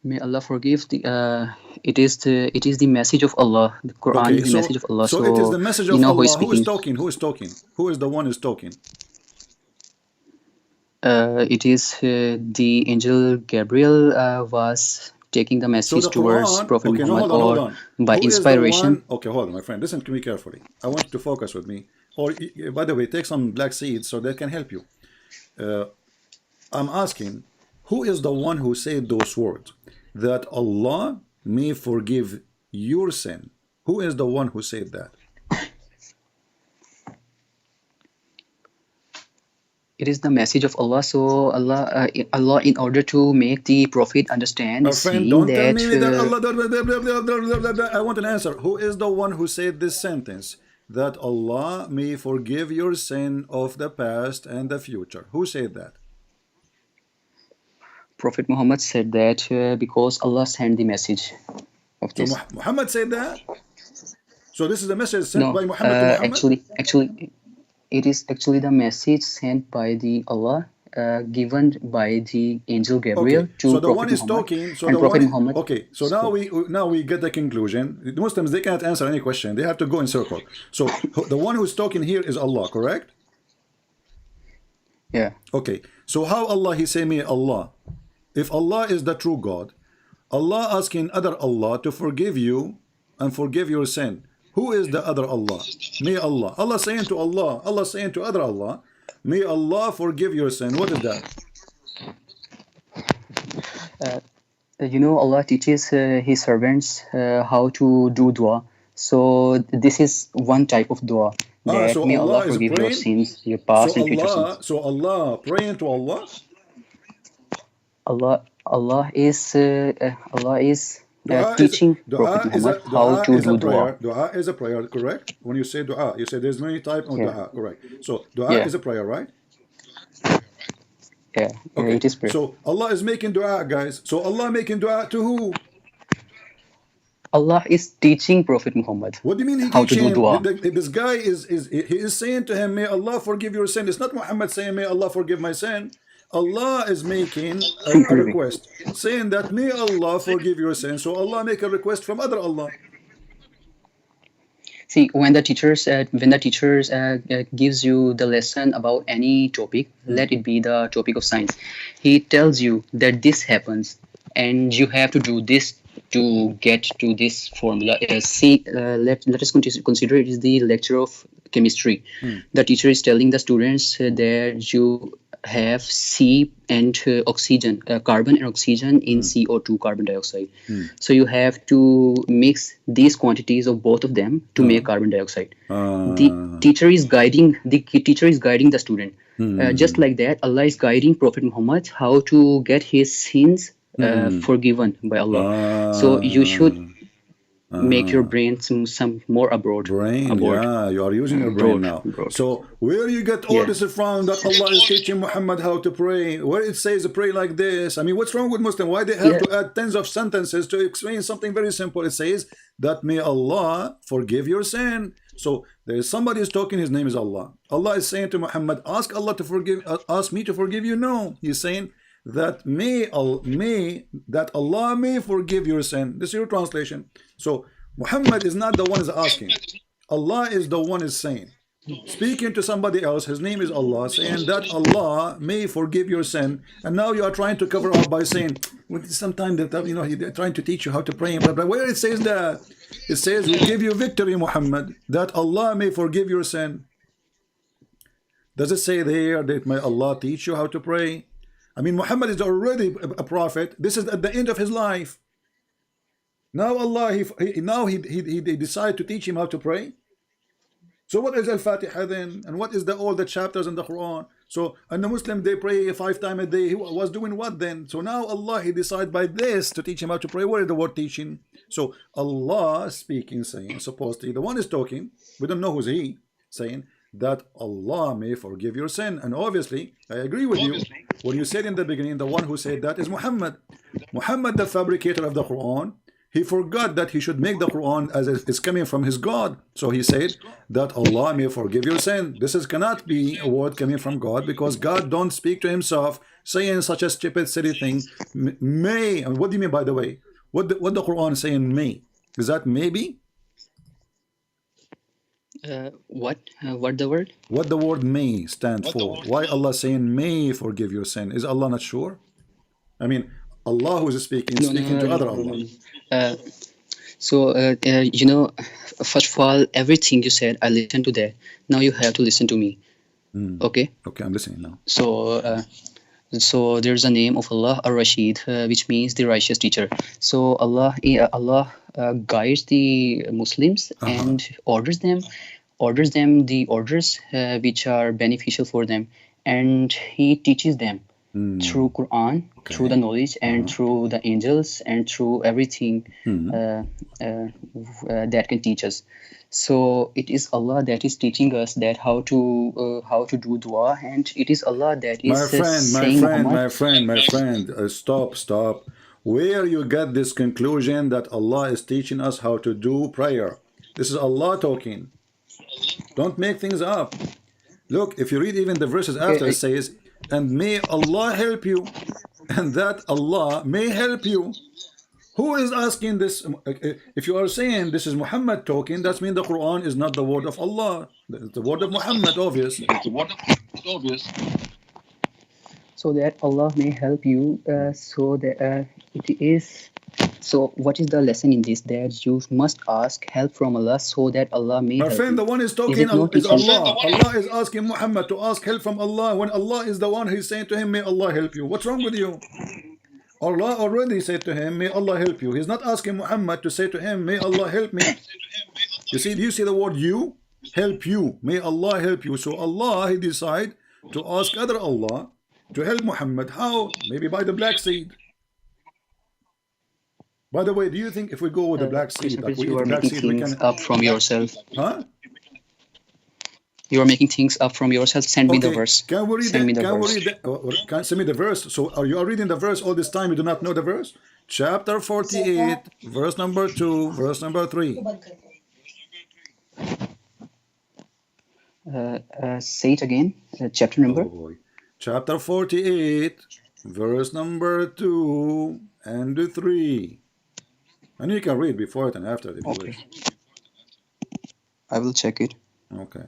May Allah forgive the. It is the message of Allah. The Quran Okay, is the message of Allah. so it is the So message you of know who is Allah. Who is speaking. talking? Who is talking? Who is the one who is talking? It is the angel Gabriel was taking the So message the towards Quran, Prophet okay, no, Muhammad, hold or on. by Who is the inspiration. one? Okay, hold on, my friend. Listen to me carefully. I want you to focus with me. Or, by the way, take some black seeds so they can help you. I'm asking, who is the one who said those words? That Allah may forgive your sin. Who is the one who said that? It is the message of Allah. So Allah, in order to make the Prophet understand, My is friend, saying don't tell that. me that Allah. I want an answer. Who is the one who said this sentence? That Allah may forgive your sin of the past and the future. Who said that? Prophet Muhammad said that because Allah sent the message of So this. Muhammad said that? So this is the message sent No, by Muhammad to Muhammad? actually, it is actually the message sent by the Allah, given by the angel Gabriel Okay, to so the one Prophet is Muhammad, talking. So and the Prophet one. Muhammad. Okay, so now we get the conclusion. The Muslims, they cannot answer any question. They have to go in circle. So the one who's talking here is Allah, correct? Yeah. Okay, so how Allah he say me Allah? If Allah is the true God, Allah asking other Allah to forgive you and forgive your sin. Who is the other Allah? May Allah. Allah saying to Allah, Allah saying to other Allah, may Allah forgive your sin. What is that? Allah teaches His servants how to do dua. So this is one type of dua, that So may Allah Allah is forgive your praying. sins, your past and future sins. So Allah praying to Allah. Allah is Dua is teaching Prophet Muhammad how dua to is a do prayer. dua. Dua is a prayer, correct? When you say dua, you say there's many types of Yeah, dua, correct? So dua yeah, is a prayer, right? yeah. Okay. It is prayer. So Allah is making dua, guys. So Allah making dua to who? Allah is teaching Prophet Muhammad What do you mean he how to do teaching him? dua. This guy he is saying to him, may Allah forgive your sin. It's not Muhammad saying, may Allah forgive my sin. Allah is making a request, saying that may Allah forgive your sin. So Allah make a request from other Allah. See, when the teachers gives you the lesson about any topic, let it be the topic of science, he tells you that this happens and you have to do this to get to this formula. Let us consider it is the lecture of chemistry. The teacher is telling the students that have C and oxygen, carbon and oxygen in CO2, carbon dioxide. So you have to mix these quantities of both of them to make carbon dioxide. The teacher is guiding the student. Just like that, Allah is guiding Prophet Muhammad how to get his sins forgiven by Allah. So you should make your brain some more abroad. Brain, abroad. yeah, you are using your brain Abroad, now. abroad. So where you get all this from that Allah is teaching Muhammad how to pray, where it says pray like this? I mean, what's wrong with Muslim? Why they have to add tens of sentences to explain something very simple? It says that may Allah forgive your sin. So there is somebody is talking, his name is Allah. Allah is saying to Muhammad, ask Allah to forgive, ask me to forgive you. No, he's saying that that Allah may forgive your sin. This is your translation. So Muhammad is not the one is asking. Allah is the one is saying. Speaking to somebody else, his name is Allah, saying that Allah may forgive your sin. And now you are trying to cover up by saying, well, sometimes that they're trying to teach you how to pray. But where it says that, it says we give you victory, Muhammad, that Allah may forgive your sin. Does it say there that may Allah teach you how to pray? I mean, Muhammad is already a prophet. This is at the end of his life. Now Allah, he decided to teach him how to pray. So what is Al-Fatiha then? And what is all the chapters in the Quran? So, and the Muslim, they pray 5 times a day. He was doing what then? So now Allah, he decided by this to teach him how to pray. What is the word teaching? So Allah speaking, saying, supposedly, the one is talking. We don't know who's he, saying that Allah may forgive your sin. And obviously, I agree with you. When you said in the beginning, the one who said that is Muhammad. Muhammad, the fabricator of the Quran, he forgot that he should make the Quran as it's coming from his God. So he said that Allah may forgive your sin. This cannot be a word coming from God, because God don't speak to himself saying such a stupid, silly thing. May, and what do you mean, by the way? What the Quran is saying may? Is that maybe? What the word? What the word may stand for? Why Allah saying may forgive your sin? Is Allah not sure? I mean, Allah who is speaking to other Allah. First of all, everything you said, I listened to that. Now you have to listen to me. Okay? Okay, I'm listening now. So there's a name of Allah, Ar-Rashid, which means the righteous teacher. So Allah guides the Muslims and orders them the orders which are beneficial for them, and He teaches them through Quran, through the knowledge, and through the angels, and through everything that can teach us. So it is Allah that is teaching us that how to do dua, and it is Allah that is my friend, stop. Where you get this conclusion that Allah is teaching us how to do prayer? This is Allah talking. Don't make things up. Look, if you read even the verses after, it says, and may Allah help you, and that Allah may help you. Who is asking this? If you are saying this is Muhammad talking, that means the Quran is not the word of Allah. It's the word of Muhammad, obvious. So that Allah may help you, so that it is. So what is the lesson in this? That you must ask help from Allah, so that Allah may help you. My friend, the one is talking is Allah. Allah is asking Muhammad to ask help from Allah, when Allah is the one who is saying to him, may Allah help you. What's wrong with you? Allah already said to him, may Allah help you. He's not asking Muhammad to say to him, may Allah help me. You see, do you see the word you? Help you. May Allah help you. So Allah, he decided to ask other Allah to help Muhammad. How? Maybe by the black seed. By the way, do you think if we go with the black seed, like we you eat are black making seed, we things can... up from yourself? Huh? You are making things up from yourself. Send me the verse. Can we read Send me the can verse. we read can send me the verse? So are you reading the verse all this time? You do not know the verse? Chapter 48, verse number 2, verse number 3. Say it again. Chapter number. Oh boy. Chapter 48, verse number 2 and 3. And you can read before it and after it if you wish. I will check it. Okay.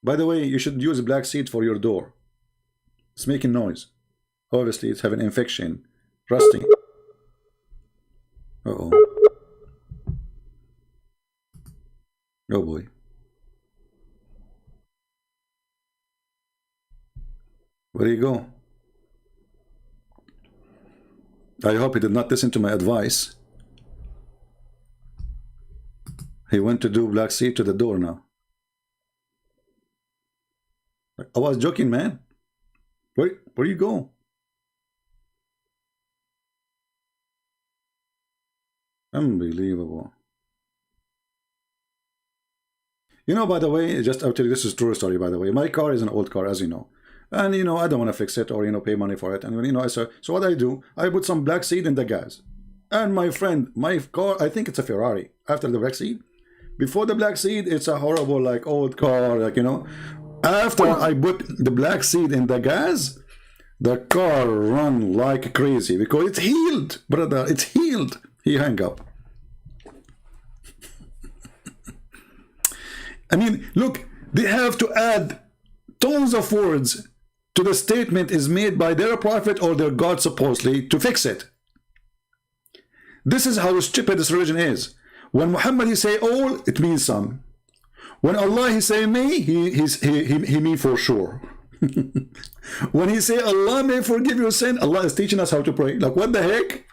By the way, you should use black seed for your door. It's making noise. Obviously, it's having infection, rusting. Uh-oh. Oh boy. Where do you go? I hope he did not listen to my advice. He went to do black seed to the door now. I was joking, man. Where you go? Unbelievable. You know, by the way, just I'll tell you, this is a true story, by the way. My car is an old car, as you know. And, you know, I don't want to fix it or, you know, pay money for it. And, you know, so what I do, I put some black seed in the gas. And my friend, my car, I think it's a Ferrari. After the black seed, before the black seed, it's a horrible, like, old car, like, you know. After I put the black seed in the gas, the car run like crazy because it's healed, brother. It's healed. He hung up. I mean, look, they have to add tons of words to the statement is made by their prophet or their God supposedly to fix it. This is how stupid this religion is. When Muhammad he say all, it means some. When Allah he say me, he mean for sure. When he say Allah may forgive your sin, Allah is teaching us how to pray. Like, what the heck?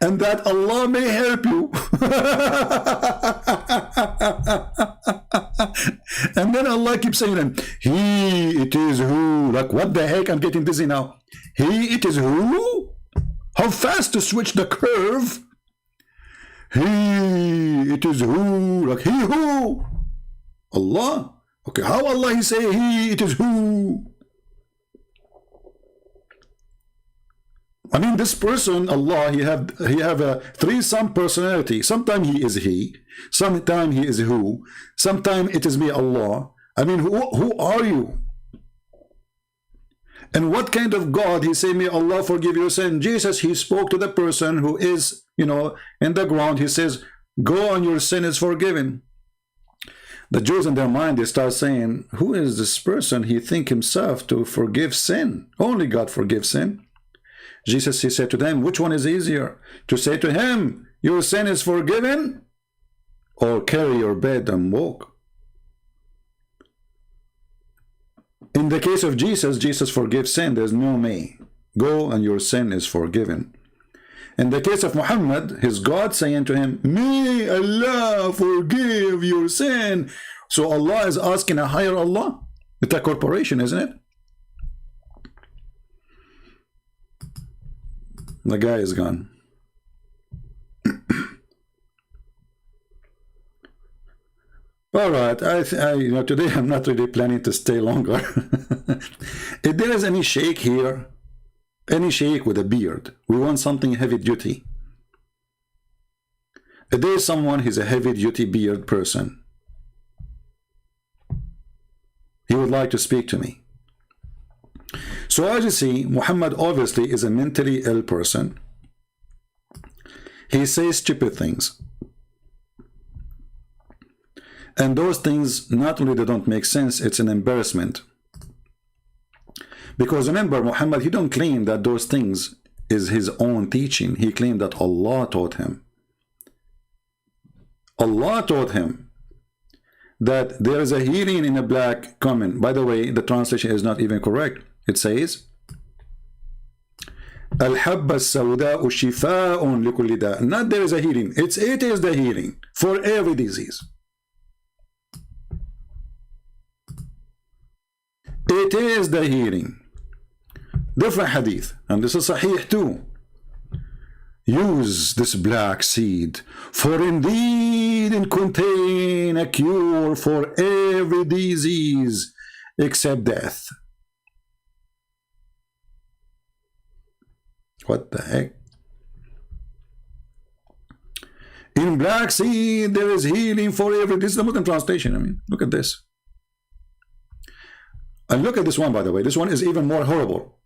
And that Allah may help you. And then Allah keeps saying them, He it is who. Like, what the heck? I'm getting dizzy now. He it is who? How fast to switch the curve? He it is who. Like, he who? Allah. Okay, how Allah he say he it is who? I mean, this person, Allah, he have a threesome personality. Sometimes he is he, sometimes he is who, sometimes it is me, Allah. I mean, who are you? And what kind of God he say, may Allah forgive your sin? Jesus, he spoke to the person who is, you know, in the ground. He says, go on, your sin is forgiven. The Jews in their mind, they start saying, who is this person? He think himself to forgive sin. Only God forgives sin. Jesus, he said to them, which one is easier? To say to him, your sin is forgiven, or carry your bed and walk? In the case of Jesus, Jesus forgives sin. There's no may. Go and your sin is forgiven. In the case of Muhammad, his God saying to him, may Allah forgive your sin. So Allah is asking a higher Allah. It's a corporation, isn't it? The guy is gone. All right, you know, today I'm not really planning to stay longer. If there is any sheikh here, any sheikh with a beard, we want something heavy duty. If there is someone, he's a heavy duty beard person, he would like to speak to me. So as you see, Muhammad obviously is a mentally ill person. He says stupid things. And those things, not only they don't make sense, it's an embarrassment. Because remember, Muhammad, he don't claim that those things is his own teaching. He claimed that Allah taught him. Allah taught him that there is a healing in a black comment. By the way, the translation is not even correct. It says, Al-habba as-sawda'u shifa'un likulli da'. Not there is a healing. It is the healing for every disease. It is the healing. Different hadith, and this is sahih too. Use this black seed, for indeed it contain a cure for every disease except death. What the heck? In black seed there is healing for every. This is the Muslim translation. I mean, look at this. And look at this one, by the way. This one is even more horrible.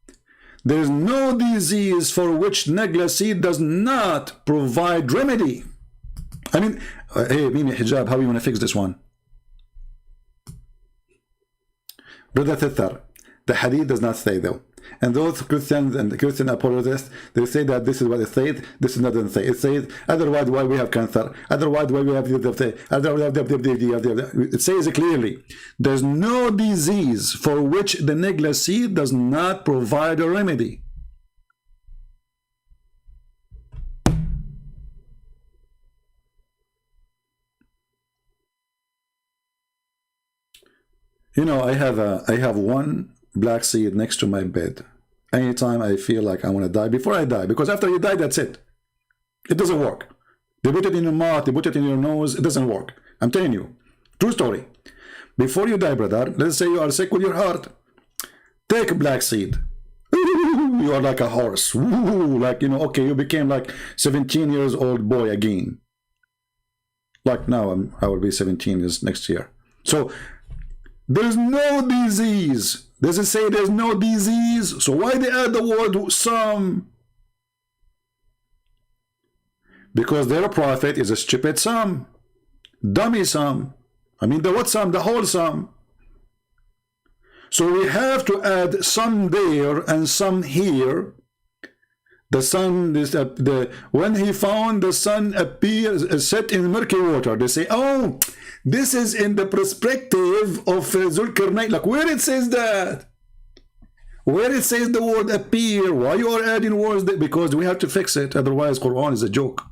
There is no disease for which Nagla seed does not provide remedy. I mean, hey, Mimi Hijab, how you want to fix this one? Brother Thithar, The hadith does not say though. And those Christians and Christian apologists, they say that this is what it says, this is not what it says. It says, otherwise why we have cancer, otherwise why we have it says clearly, there's no disease for which the Negla seed does not provide a remedy. You know, I have one black seed next to my bed. Anytime I feel like I want to die, before I die, because after you die, that's it. It doesn't work. They put it in your mouth, they put it in your nose, it doesn't work. I'm telling you, true story. Before you die, brother, let's say you are sick with your heart, take black seed. You are like a horse. Like, you know, okay, you became like 17 years old boy again. Like now, I will be 17 years next year. So, there's no disease. Does it say there's no disease? So why they add the word some? Because their prophet is a stupid some. Dummy some. I mean, the what some? The whole some. So we have to add some there and some here. The sun is when he found the sun appears set in murky water. They say, oh, this is in the perspective of Zulkarnain. Like where it says that, where it says the word appear. Why you are adding words? Because we have to fix it. Otherwise, Quran is a joke.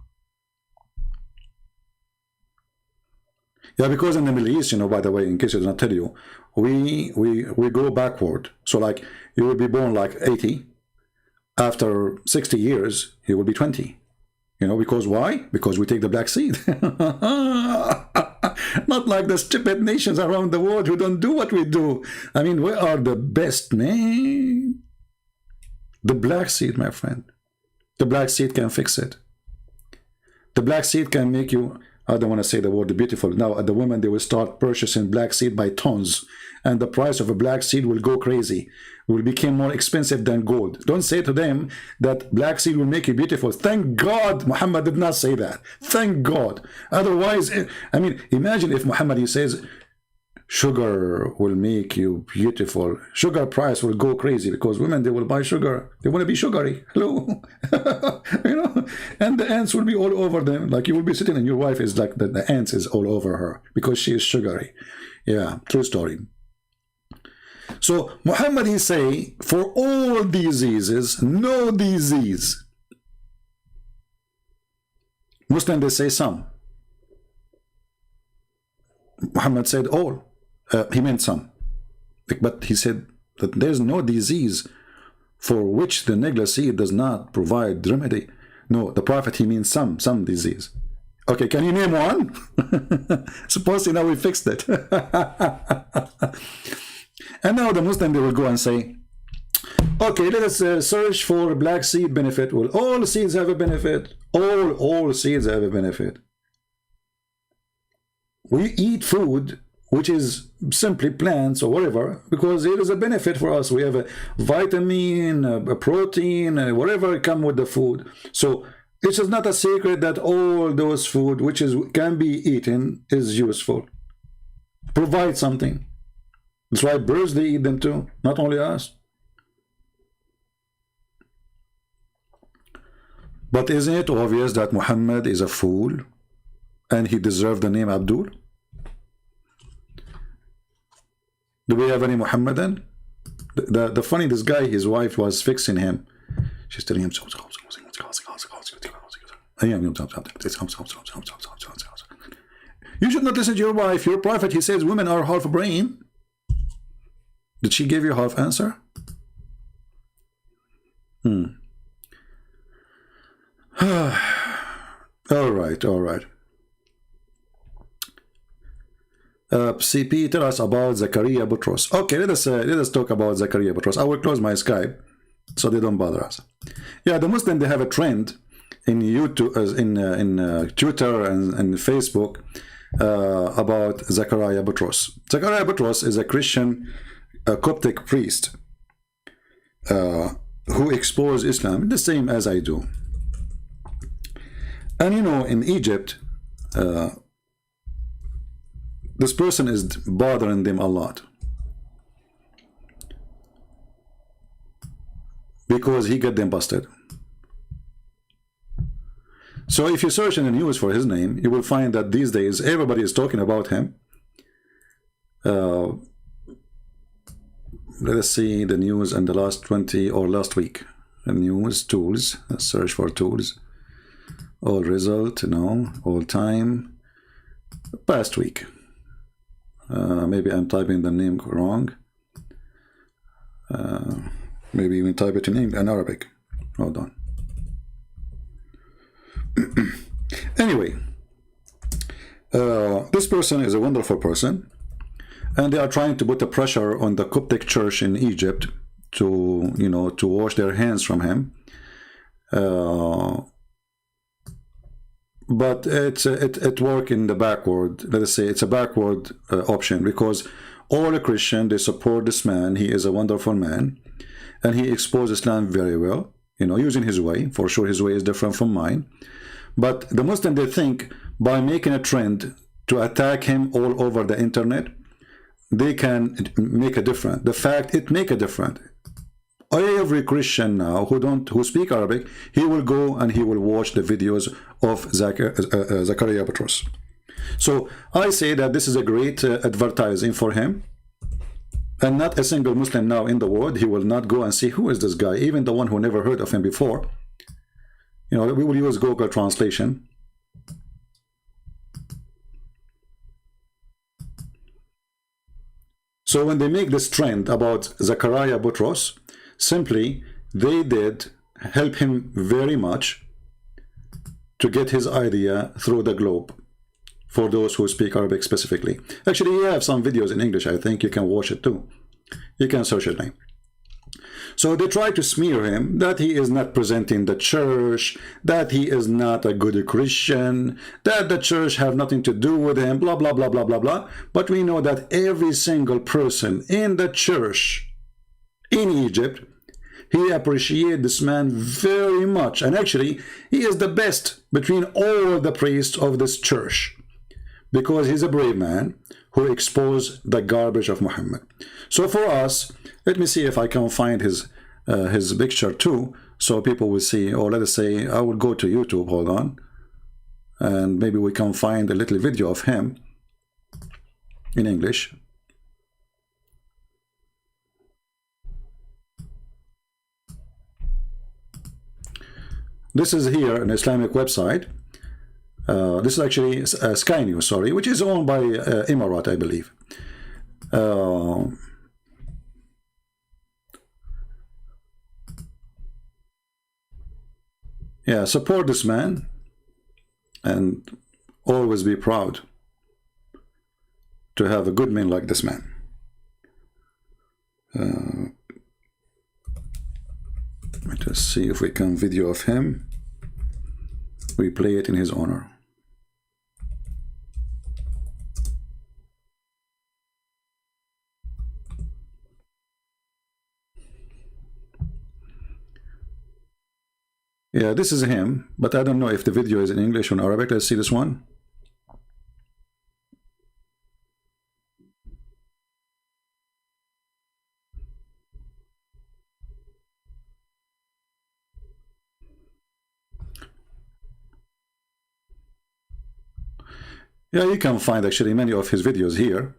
Yeah, because in the Middle East, you know, by the way, in case I did not tell you, we go backward. So like you will be born like 80. After 60 years, he will be 20. You know, because why? Because we take the black seed. Not like the stupid nations around the world who don't do what we do. I mean, we are the best, man. The black seed, my friend. The black seed can fix it. The black seed can make you, I don't want to say the word beautiful. Now, the women, they will start purchasing black seed by tons. And the price of a black seed will go crazy. It will become more expensive than gold. Don't say to them that black seed will make you beautiful. Thank God Muhammad did not say that. Thank God. Otherwise, I mean, imagine if Muhammad, he says, sugar will make you beautiful. Sugar price will go crazy because women, they will buy sugar. They want to be sugary. Hello. You know, and the ants will be all over them. Like you will be sitting and your wife is like, the ants is all over her because she is sugary. Yeah, true story. So Muhammad, he say, for all diseases, no disease. Muslim, they say some. Muhammad said all. He meant some. But he said that there's no disease for which the Negla seed does not provide remedy. No, the Prophet, he means some disease. Okay, can you name one? Supposedly now we fixed it. And now the Muslim, they will go and say, okay, let us search for black seed benefit. Well, all seeds have a benefit. All seeds have a benefit. We eat food which is simply plants or whatever because it is a benefit for us. We have a vitamin, a protein, whatever come with the food. So it is not a secret that all those food which can be eaten is useful. Provide something. That's why birds, they eat them too, not only us. But isn't it obvious that Muhammad is a fool and he deserved the name Abdul? Do we have any Muhammadan? The funny, this guy, his wife was fixing him. She's telling him, you should not listen to your wife. Your prophet, he says women are half brain. Did she give you half answer? All right. CP, tell us about Zakaria Butros. Okay, let us talk about Zakaria Butros. I will close my Skype so they don't bother us. Yeah, the Muslim, they have a trend in YouTube, in Twitter and Facebook about Zakaria Butros. Zakaria Butros is a Christian, a Coptic priest who explores Islam the same as I do. And you know, in Egypt, this person is bothering them a lot. because he got them busted. So if you search in the news for his name, you will find that these days everybody is talking about him. Let us see the news in the last 20 or last week. The news tools, search for tools. All result, no, all time. Past week. Maybe I'm typing the name wrong. Maybe even type it in Arabic. Hold on. Anyway, this person is a wonderful person, and they are trying to put the pressure on the Coptic Church in Egypt to, you know, to wash their hands from him. But it work in the backward. Let us say it's a backward option, because all the Christian, they support this man. He is a wonderful man, and he exposed Islam very well, you know, using his way. For sure his way is different from mine. But the Muslim, they think by making a trend to attack him all over the internet, they can make a difference. The fact it make a difference. Every Christian now who speak Arabic, he will go and he will watch the videos of Zakaria Butros. So I say that this is a great advertising for him, and not a single Muslim now in the world, he will not go and see who is this guy, even the one who never heard of him before. You know, we will use Google translation. So when they make this trend about Zakaria Butros, simply they did help him very much to get his idea through the globe, for those who speak Arabic specifically. Actually, you have some videos in English. I think you can watch it too. You can search his name. So they try to smear him that he is not presenting the church, that he is not a good Christian, that the church have nothing to do with him, blah, blah, blah, blah, blah, blah. But we know that every single person in the church in Egypt, he appreciates this man very much. And actually, he is the best between all the priests of this church, because he's a brave man who exposed the garbage of Muhammad. So for us, let me see if I can find his picture too, so people will see. Or let us say, I will go to YouTube, hold on, and maybe we can find a little video of him in English. This is here an Islamic website. This is actually Sky News, sorry, which is owned by Emirat, I believe. Yeah, support this man and always be proud to have a good man like this man. Let us see if we can video of him. We play it in his honor. Yeah, this is him, but I don't know if the video is in English or in Arabic. Let's see this one. Yeah, you can find actually many of his videos here.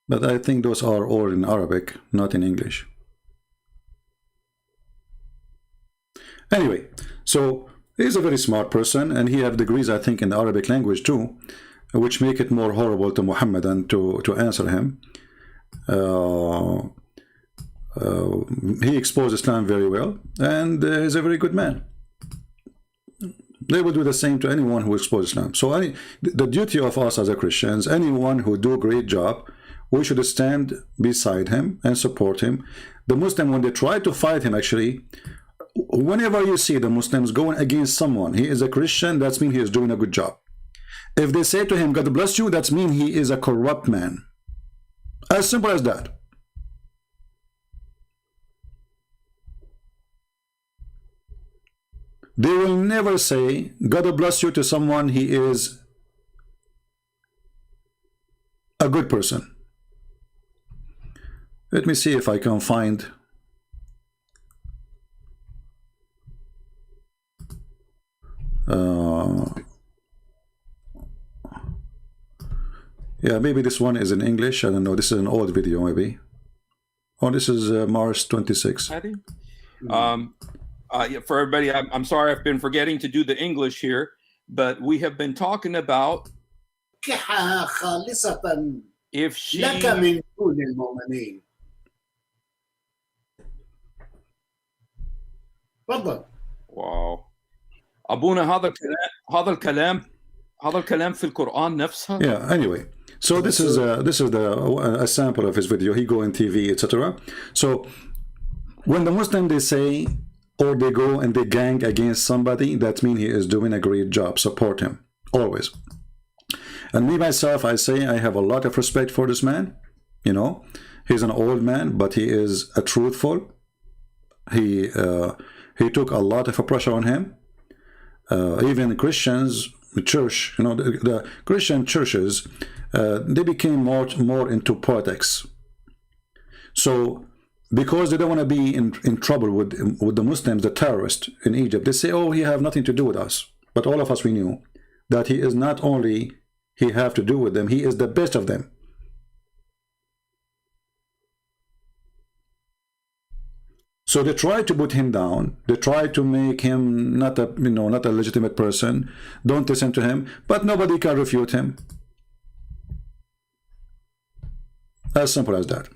But I think those are all in Arabic, not in English. Anyway, so he's a very smart person, and he have degrees, I think, in the Arabic language too, which make it more horrible to Muhammad and to answer him. He exposed Islam very well, and he's a very good man. They will do the same to anyone who exposes Islam. So the duty of us as a Christians, anyone who do a great job, we should stand beside him and support him. The Muslim, when they try to fight him, actually, whenever you see the Muslims going against someone, he is a Christian, that means he is doing a good job. If they say to him, God bless you, that means he is a corrupt man. As simple as that. They will never say, God bless you, to someone he is a good person. Let me see if I can find. Yeah, maybe this one is in English. I don't know. This is an old video, maybe. Oh, this is March 26. Patty. Yeah, for everybody, I'm sorry I've been forgetting to do the English here, but we have been talking about خالصة if she. لك من دون المؤمنين. تفضل. واو. أبونا هذا الكلام في القرآن نفسها. Yeah. Anyway, so this is a sample of his video. He go on TV, etc. So when the Muslim they say or they go and they gang against somebody, that means he is doing a great job. Support him always. And me myself, I say I have a lot of respect for this man. You know, he's an old man, but he is a truthful. He took a lot of pressure on him. Even Christians, the church, you know, the Christian churches, they became more into politics. So because they don't want to be in trouble with the Muslims, the terrorists in Egypt, they say, oh, he have nothing to do with us. But all of us, we knew that he is not only he have to do with them, he is the best of them. So they try to put him down. They try to make him not a legitimate person. Don't listen to him. But nobody can refute him. As simple as that.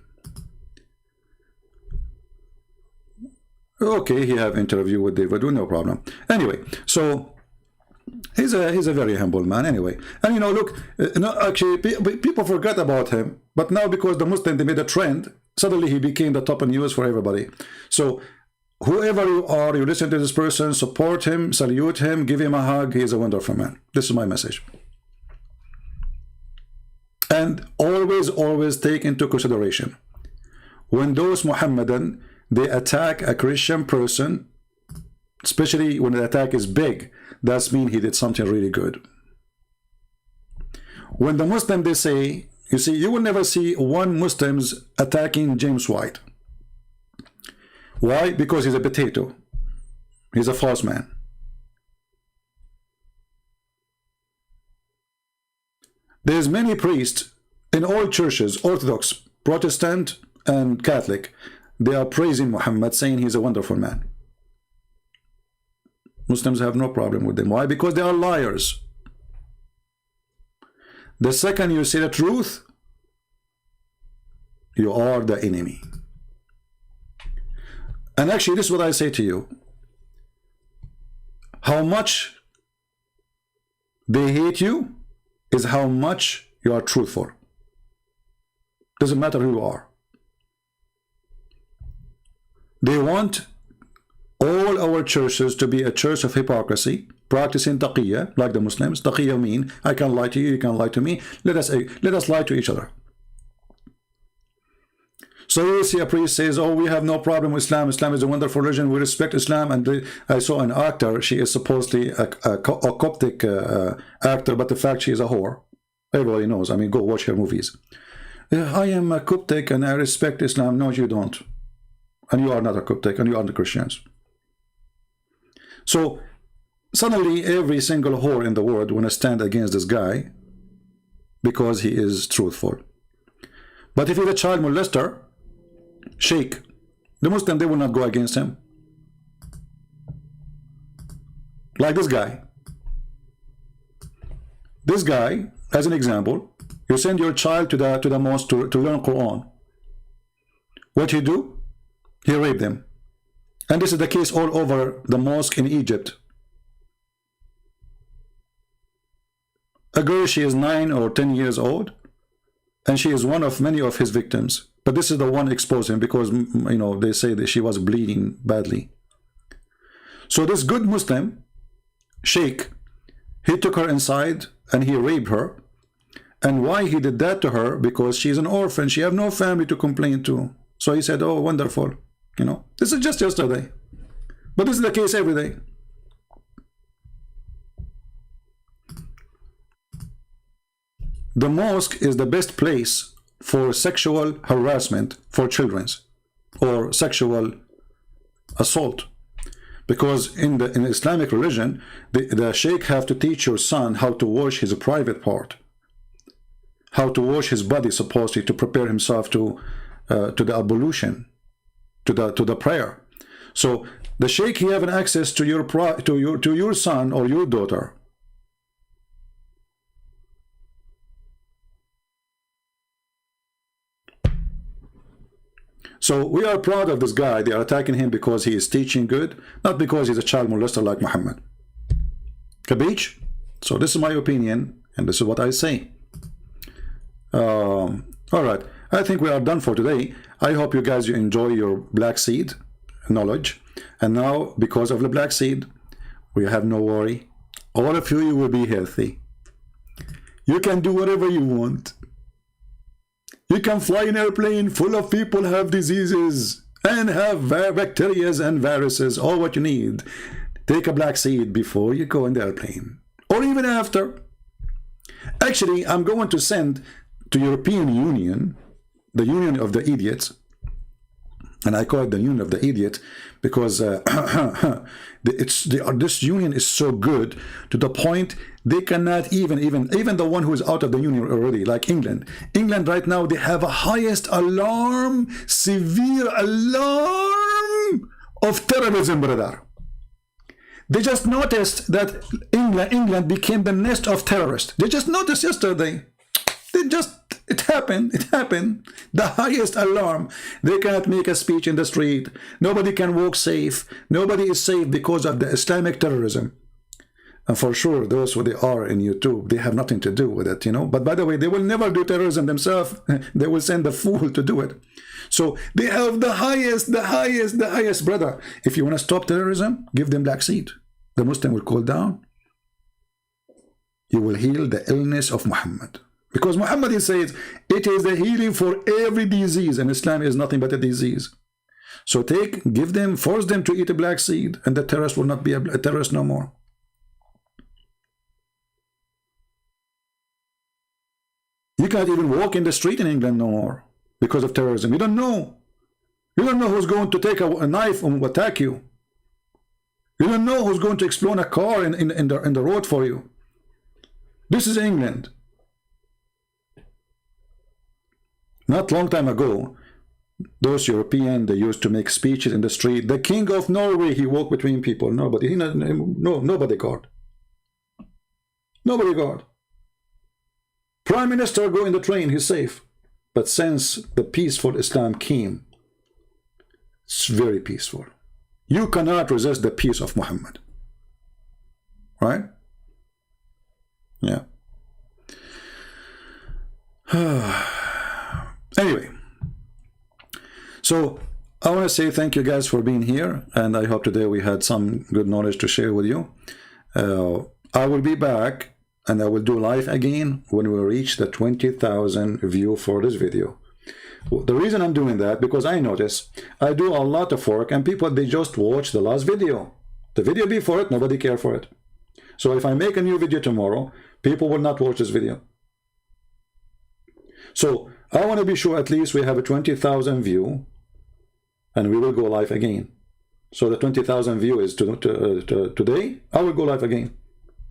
Okay, he have interview with David, no problem. Anyway, so he's a very humble man. Anyway, and you know, look, actually, people forgot about him, but now because the Muslim they made a trend, suddenly he became the top news for everybody. So whoever you are, you listen to this person, support him, salute him, give him a hug. He is a wonderful man. This is my message. And always take into consideration when those Muhammadan they attack a Christian person, especially when the attack is big, that means he did something really good. When the Muslim they say, you see, you will never see one Muslims attacking James White. Why? Because he's a potato. He's a false man. There's many priests in all churches, Orthodox, Protestant, and Catholic. They are praising Muhammad, saying he's a wonderful man. Muslims have no problem with them. Why? Because they are liars. The second you say the truth, you are the enemy. And actually, this is what I say to you. How much they hate you is how much you are truthful. Doesn't matter who you are. They want all our churches to be a church of hypocrisy, practicing taqiyya, like the Muslims. Taqiyya mean, I can lie to you, you can lie to me. Let us lie to each other. So you see a priest says, oh, we have no problem with Islam. Islam is a wonderful religion. We respect Islam. And I saw an actor. She is supposedly a Coptic actor, but the fact she is a whore. Everybody knows. I mean, go watch her movies. I am a Coptic and I respect Islam. No, you don't. And you are not a Coptic and you are the Christians. So suddenly every single whore in the world want to stand against this guy because he is truthful. But if he's a child molester, sheikh, the Muslim, they will not go against him. Like this guy. This guy, as an example, you send your child to the mosque to learn Quran. What he do? He raped them. And this is the case all over the mosque in Egypt. A girl, she is 9 or 10 years old, and she is one of many of his victims. But this is the one exposed him because, you know, they say that she was bleeding badly. So this good Muslim, sheikh, he took her inside and he raped her. And why he did that to her? Because she's an orphan. She have no family to complain to. So he said, oh, wonderful. You know, this is just yesterday. But this is the case every day. The mosque is the best place for sexual harassment for children or sexual assault. Because in the Islamic religion, the sheikh have to teach your son how to wash his private part, how to wash his body, supposedly, to prepare himself to the ablution, to the prayer. So the sheikh, he have an access to your son or your daughter. So we are proud of this guy. They are attacking him because he is teaching good, not because he's a child molester like Muhammad. Kabich? So this is my opinion, and this is what I say. All right, I think we are done for today. I hope you guys enjoy your black seed knowledge. And now, because of the black seed, we have no worry. All of you will be healthy. You can do whatever you want. You can fly an airplane full of people who have diseases and have bacteria and viruses. All what you need. Take a black seed before you go in the airplane, or even after. Actually, I'm going to send to European Union, the Union of the Idiots, and I call it the Union of the Idiot because this union is so good to the point they cannot even the one who is out of the union already, like England. England right now, they have a highest alarm, severe alarm of terrorism, brother. They just noticed that England became the nest of terrorists. They just noticed yesterday. It happened. The highest alarm. They cannot make a speech in the street. Nobody can walk safe. Nobody is safe because of the Islamic terrorism. And for sure, those who they are in YouTube, they have nothing to do with it, you know. But by the way, they will never do terrorism themselves. They will send a fool to do it. So they have the highest, brother. If you want to stop terrorism, give them black seed. The Muslim will cool down. You will heal the illness of Muhammad. Because Muhammad, he says, it is the healing for every disease, and Islam is nothing but a disease. So force them to eat a black seed, and the terrorist will not be a terrorist no more. You can't even walk in the street in England no more because of terrorism. You don't know. You don't know who's going to take a knife and attack you. You don't know who's going to explode a car in the road for you. This is England. Not long time ago, those Europeans, they used to make speeches in the street. The king of Norway, he walked between people. Nobody guard. Nobody guard. Prime Minister go in the train, he's safe. But since the peaceful Islam came, it's very peaceful. You cannot resist the peace of Muhammad. Right? Yeah. Anyway, so I want to say thank you guys for being here, and I hope today we had some good knowledge to share with you. I will be back, and I will do live again when we reach the 20,000 view for this video. The reason I'm doing that, because I notice I do a lot of work, and people, they just watch the last video. The video before it, nobody care for it. So if I make a new video tomorrow, people will not watch this video. So I want to be sure at least we have a 20,000 view, and we will go live again. So the 20,000 view is today. I will go live again.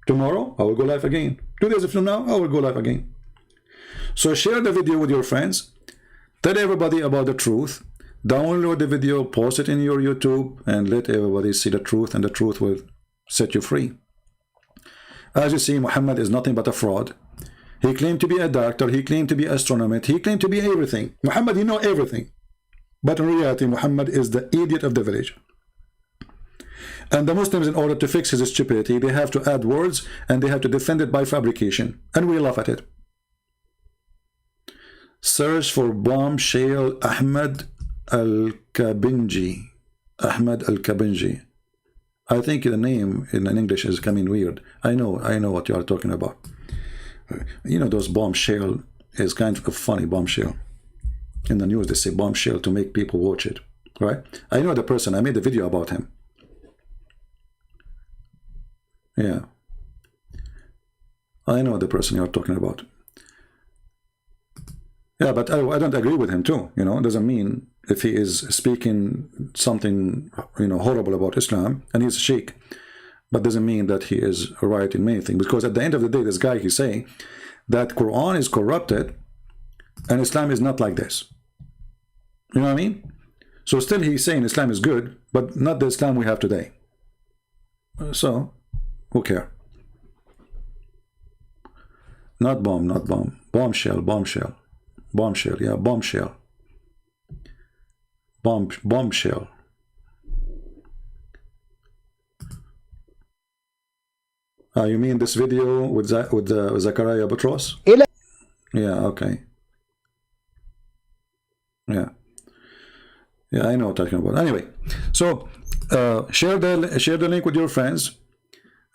Tomorrow I will go live again. 2 days from now I will go live again. So share the video with your friends. Tell everybody about the truth. Download the video, post it in your YouTube, and let everybody see the truth, and the truth will set you free. As you see, Muhammad is nothing but a fraud. He claimed to be a doctor, he claimed to be an astronomer, he claimed to be everything. Muhammad, he knows everything. But in reality, Muhammad is the idiot of the village. And the Muslims, in order to fix his stupidity, they have to add words, and they have to defend it by fabrication. And we laugh at it. Search for bombshell Ahmed Al-Kabinji. Ahmed Al-Kabinji. I think the name in English is coming weird. I know what you are talking about. You know, those bombshell is kind of a funny bombshell. In the news, they say bombshell to make people watch it, right? I know the person. I made a video about him. Yeah. I know the person you're talking about. Yeah, but I don't agree with him too. You know, it doesn't mean if he is speaking something, you know, horrible about Islam and he's a sheikh, but doesn't mean that he is right in many things. Because at the end of the day, this guy, he's saying that Quran is corrupted and Islam is not like this. You know what I mean? So still he's saying Islam is good, but not the Islam we have today. So, who cares? Not bomb, not bomb. Bombshell, bombshell. Bombshell, yeah, bombshell. Bombshell. You mean this video with Zakaria Butros? Yeah, okay. Yeah. Yeah, I know what I'm talking about. Anyway, so share the link with your friends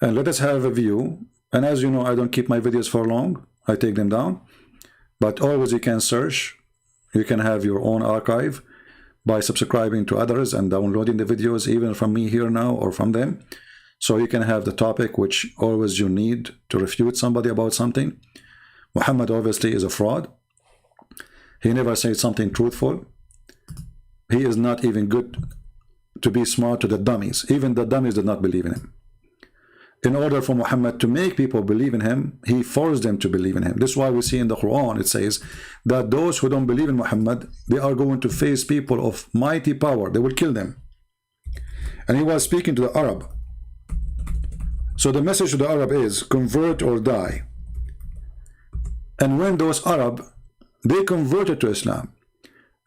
and let us have a view. And as you know, I don't keep my videos for long. I take them down. But always you can search. You can have your own archive by subscribing to others and downloading the videos even from me here now or from them. So you can have the topic which always you need to refute somebody about something. Muhammad obviously is a fraud. He never said something truthful. He is not even good to be smart to the dummies. Even the dummies did not believe in him. In order for Muhammad to make people believe in him, he forced them to believe in him. This is why we see in the Quran, it says that those who don't believe in Muhammad, they are going to face people of mighty power. They will kill them. And he was speaking to the Arab. So the message to the Arab is, convert or die. And when those Arab, they converted to Islam.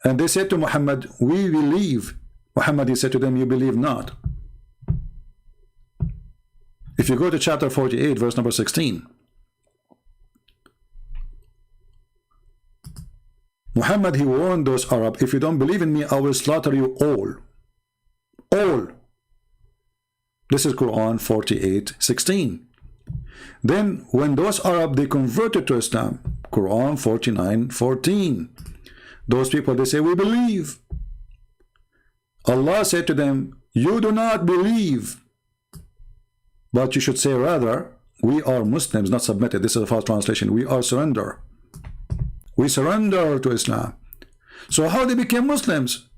And they said to Muhammad, we believe. Muhammad, he said to them, you believe not. If you go to chapter 48, verse number 16, Muhammad, he warned those Arab, if you don't believe in me, I will slaughter you all. All. This is Quran 48:16. Then when those Arab, they converted to Islam, Quran 49:14. Those people, they say, we believe. Allah said to them, you do not believe. But you should say rather, we are Muslims, not submitted. This is a false translation. We are surrender. We surrender to Islam. So how they became Muslims?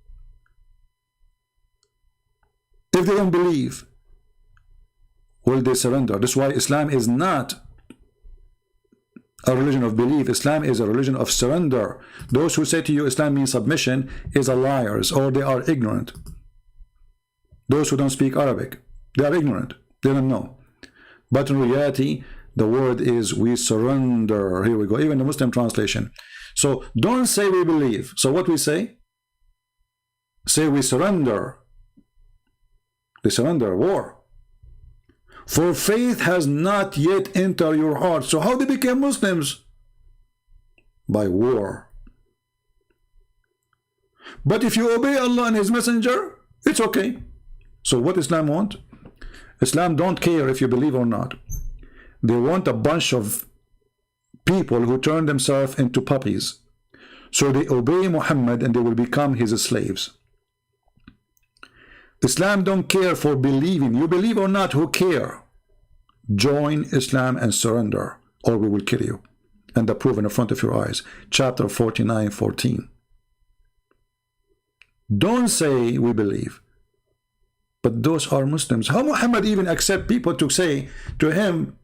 If they don't believe, will they surrender? This is why Islam is not a religion of belief. Islam is a religion of surrender. Those who say to you Islam means submission is a liars, or they are ignorant. Those who don't speak Arabic, they are ignorant. They don't know. But in reality, the word is we surrender. Here we go. Even the Muslim translation. So don't say we believe. So what we say? Say we surrender. They surrender. War. For faith has not yet entered your heart. So how they became Muslims? By war. But if you obey Allah and His Messenger, it's okay. So what Islam want? Islam don't care if you believe or not. They want a bunch of people who turn themselves into puppies. So they obey Muhammad and they will become his slaves. Islam don't care for believing. You believe or not, who care? Join Islam and surrender, or we will kill you. And the proof in front of your eyes. Chapter 49:14. Don't say we believe. But those are Muslims. How Muhammad even accept people to say to him,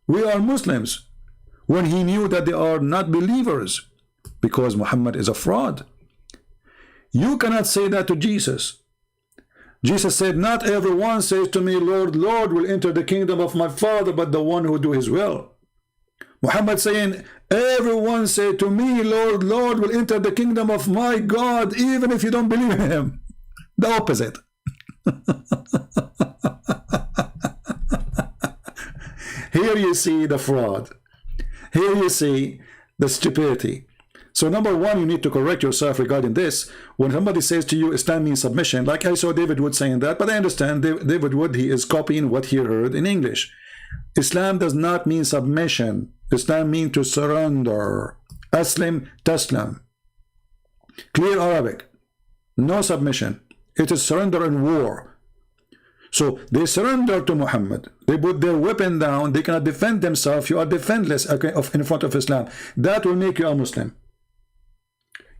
we are Muslims, when he knew that they are not believers? Because Muhammad is a fraud. You cannot say that to Jesus. Jesus said, not everyone says to me, Lord, Lord, will enter the kingdom of my Father, but the one who do his will. Muhammad saying, everyone say to me, Lord, Lord, will enter the kingdom of my God, even if you don't believe in him. The opposite. Here you see the fraud. Here you see the stupidity. So number one, you need to correct yourself regarding this. When somebody says to you Islam means submission, like I saw David Wood saying that, but I understand David Wood, he is copying what he heard in English. Islam does not mean submission. Islam means to surrender. Aslim taslam. Clear Arabic. No submission. It is surrender and war. So they surrender to Muhammad. They put their weapon down. They cannot defend themselves. You are defenseless in front of Islam. That will make you a Muslim.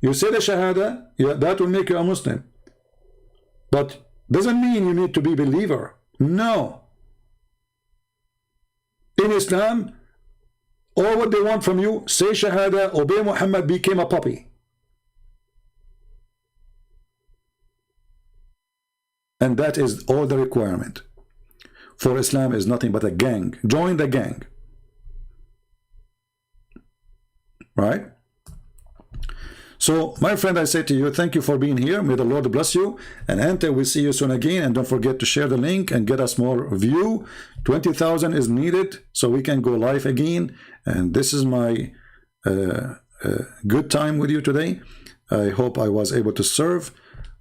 You say the Shahada, yeah, that will make you a Muslim. But doesn't mean you need to be a believer. No. In Islam, all what they want from you, say Shahada, obey Muhammad, became a puppy. And that is all the requirement. For Islam is nothing but a gang. Join the gang. Right? So, my friend, I say to you, thank you for being here. May the Lord bless you. And Ante, we'll see you soon again. And don't forget to share the link and get us more view. 20,000 is needed so we can go live again. And this is my good time with you today. I hope I was able to serve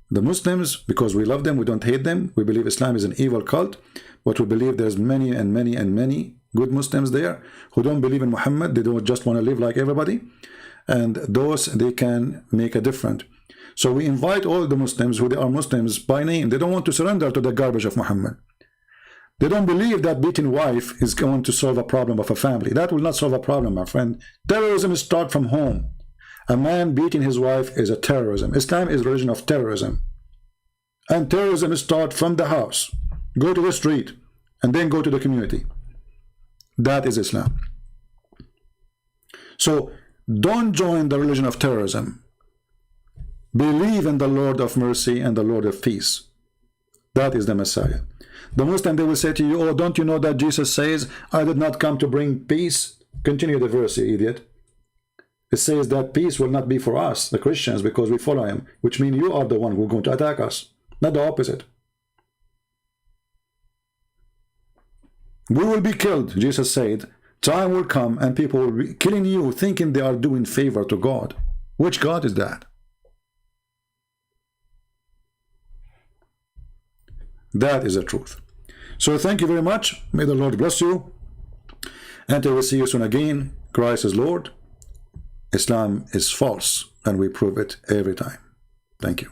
the Muslims because we love them. We don't hate them. We believe Islam is an evil cult. But we believe there's many and many and many good Muslims there who don't believe in Muhammad. They don't just want to live like everybody. And those, they can make a difference. So we invite all the Muslims who they are Muslims by name. They don't want to surrender to the garbage of Muhammad. They don't believe that beating wife is going to solve a problem of a family. That will not solve a problem, my friend. Terrorism starts from home. A man beating his wife is a terrorism. Islam is a religion of terrorism. And terrorism starts from the house. Go to the street and then go to the community. That is Islam. So don't join the religion of terrorism. Believe in the Lord of mercy and the Lord of peace. That is the Messiah. The Muslim, they will say to you, oh, don't you know that Jesus says, I did not come to bring peace? Continue the verse, you idiot. It says that peace will not be for us, the Christians, because we follow him, which means you are the one who are going to attack us, not the opposite. We will be killed, Jesus said. Time will come and people will be killing you, thinking they are doing favor to God. Which God is that? That is the truth. So thank you very much. May the Lord bless you. And I will see you soon again. Christ is Lord. Islam is false, and we prove it every time. Thank you.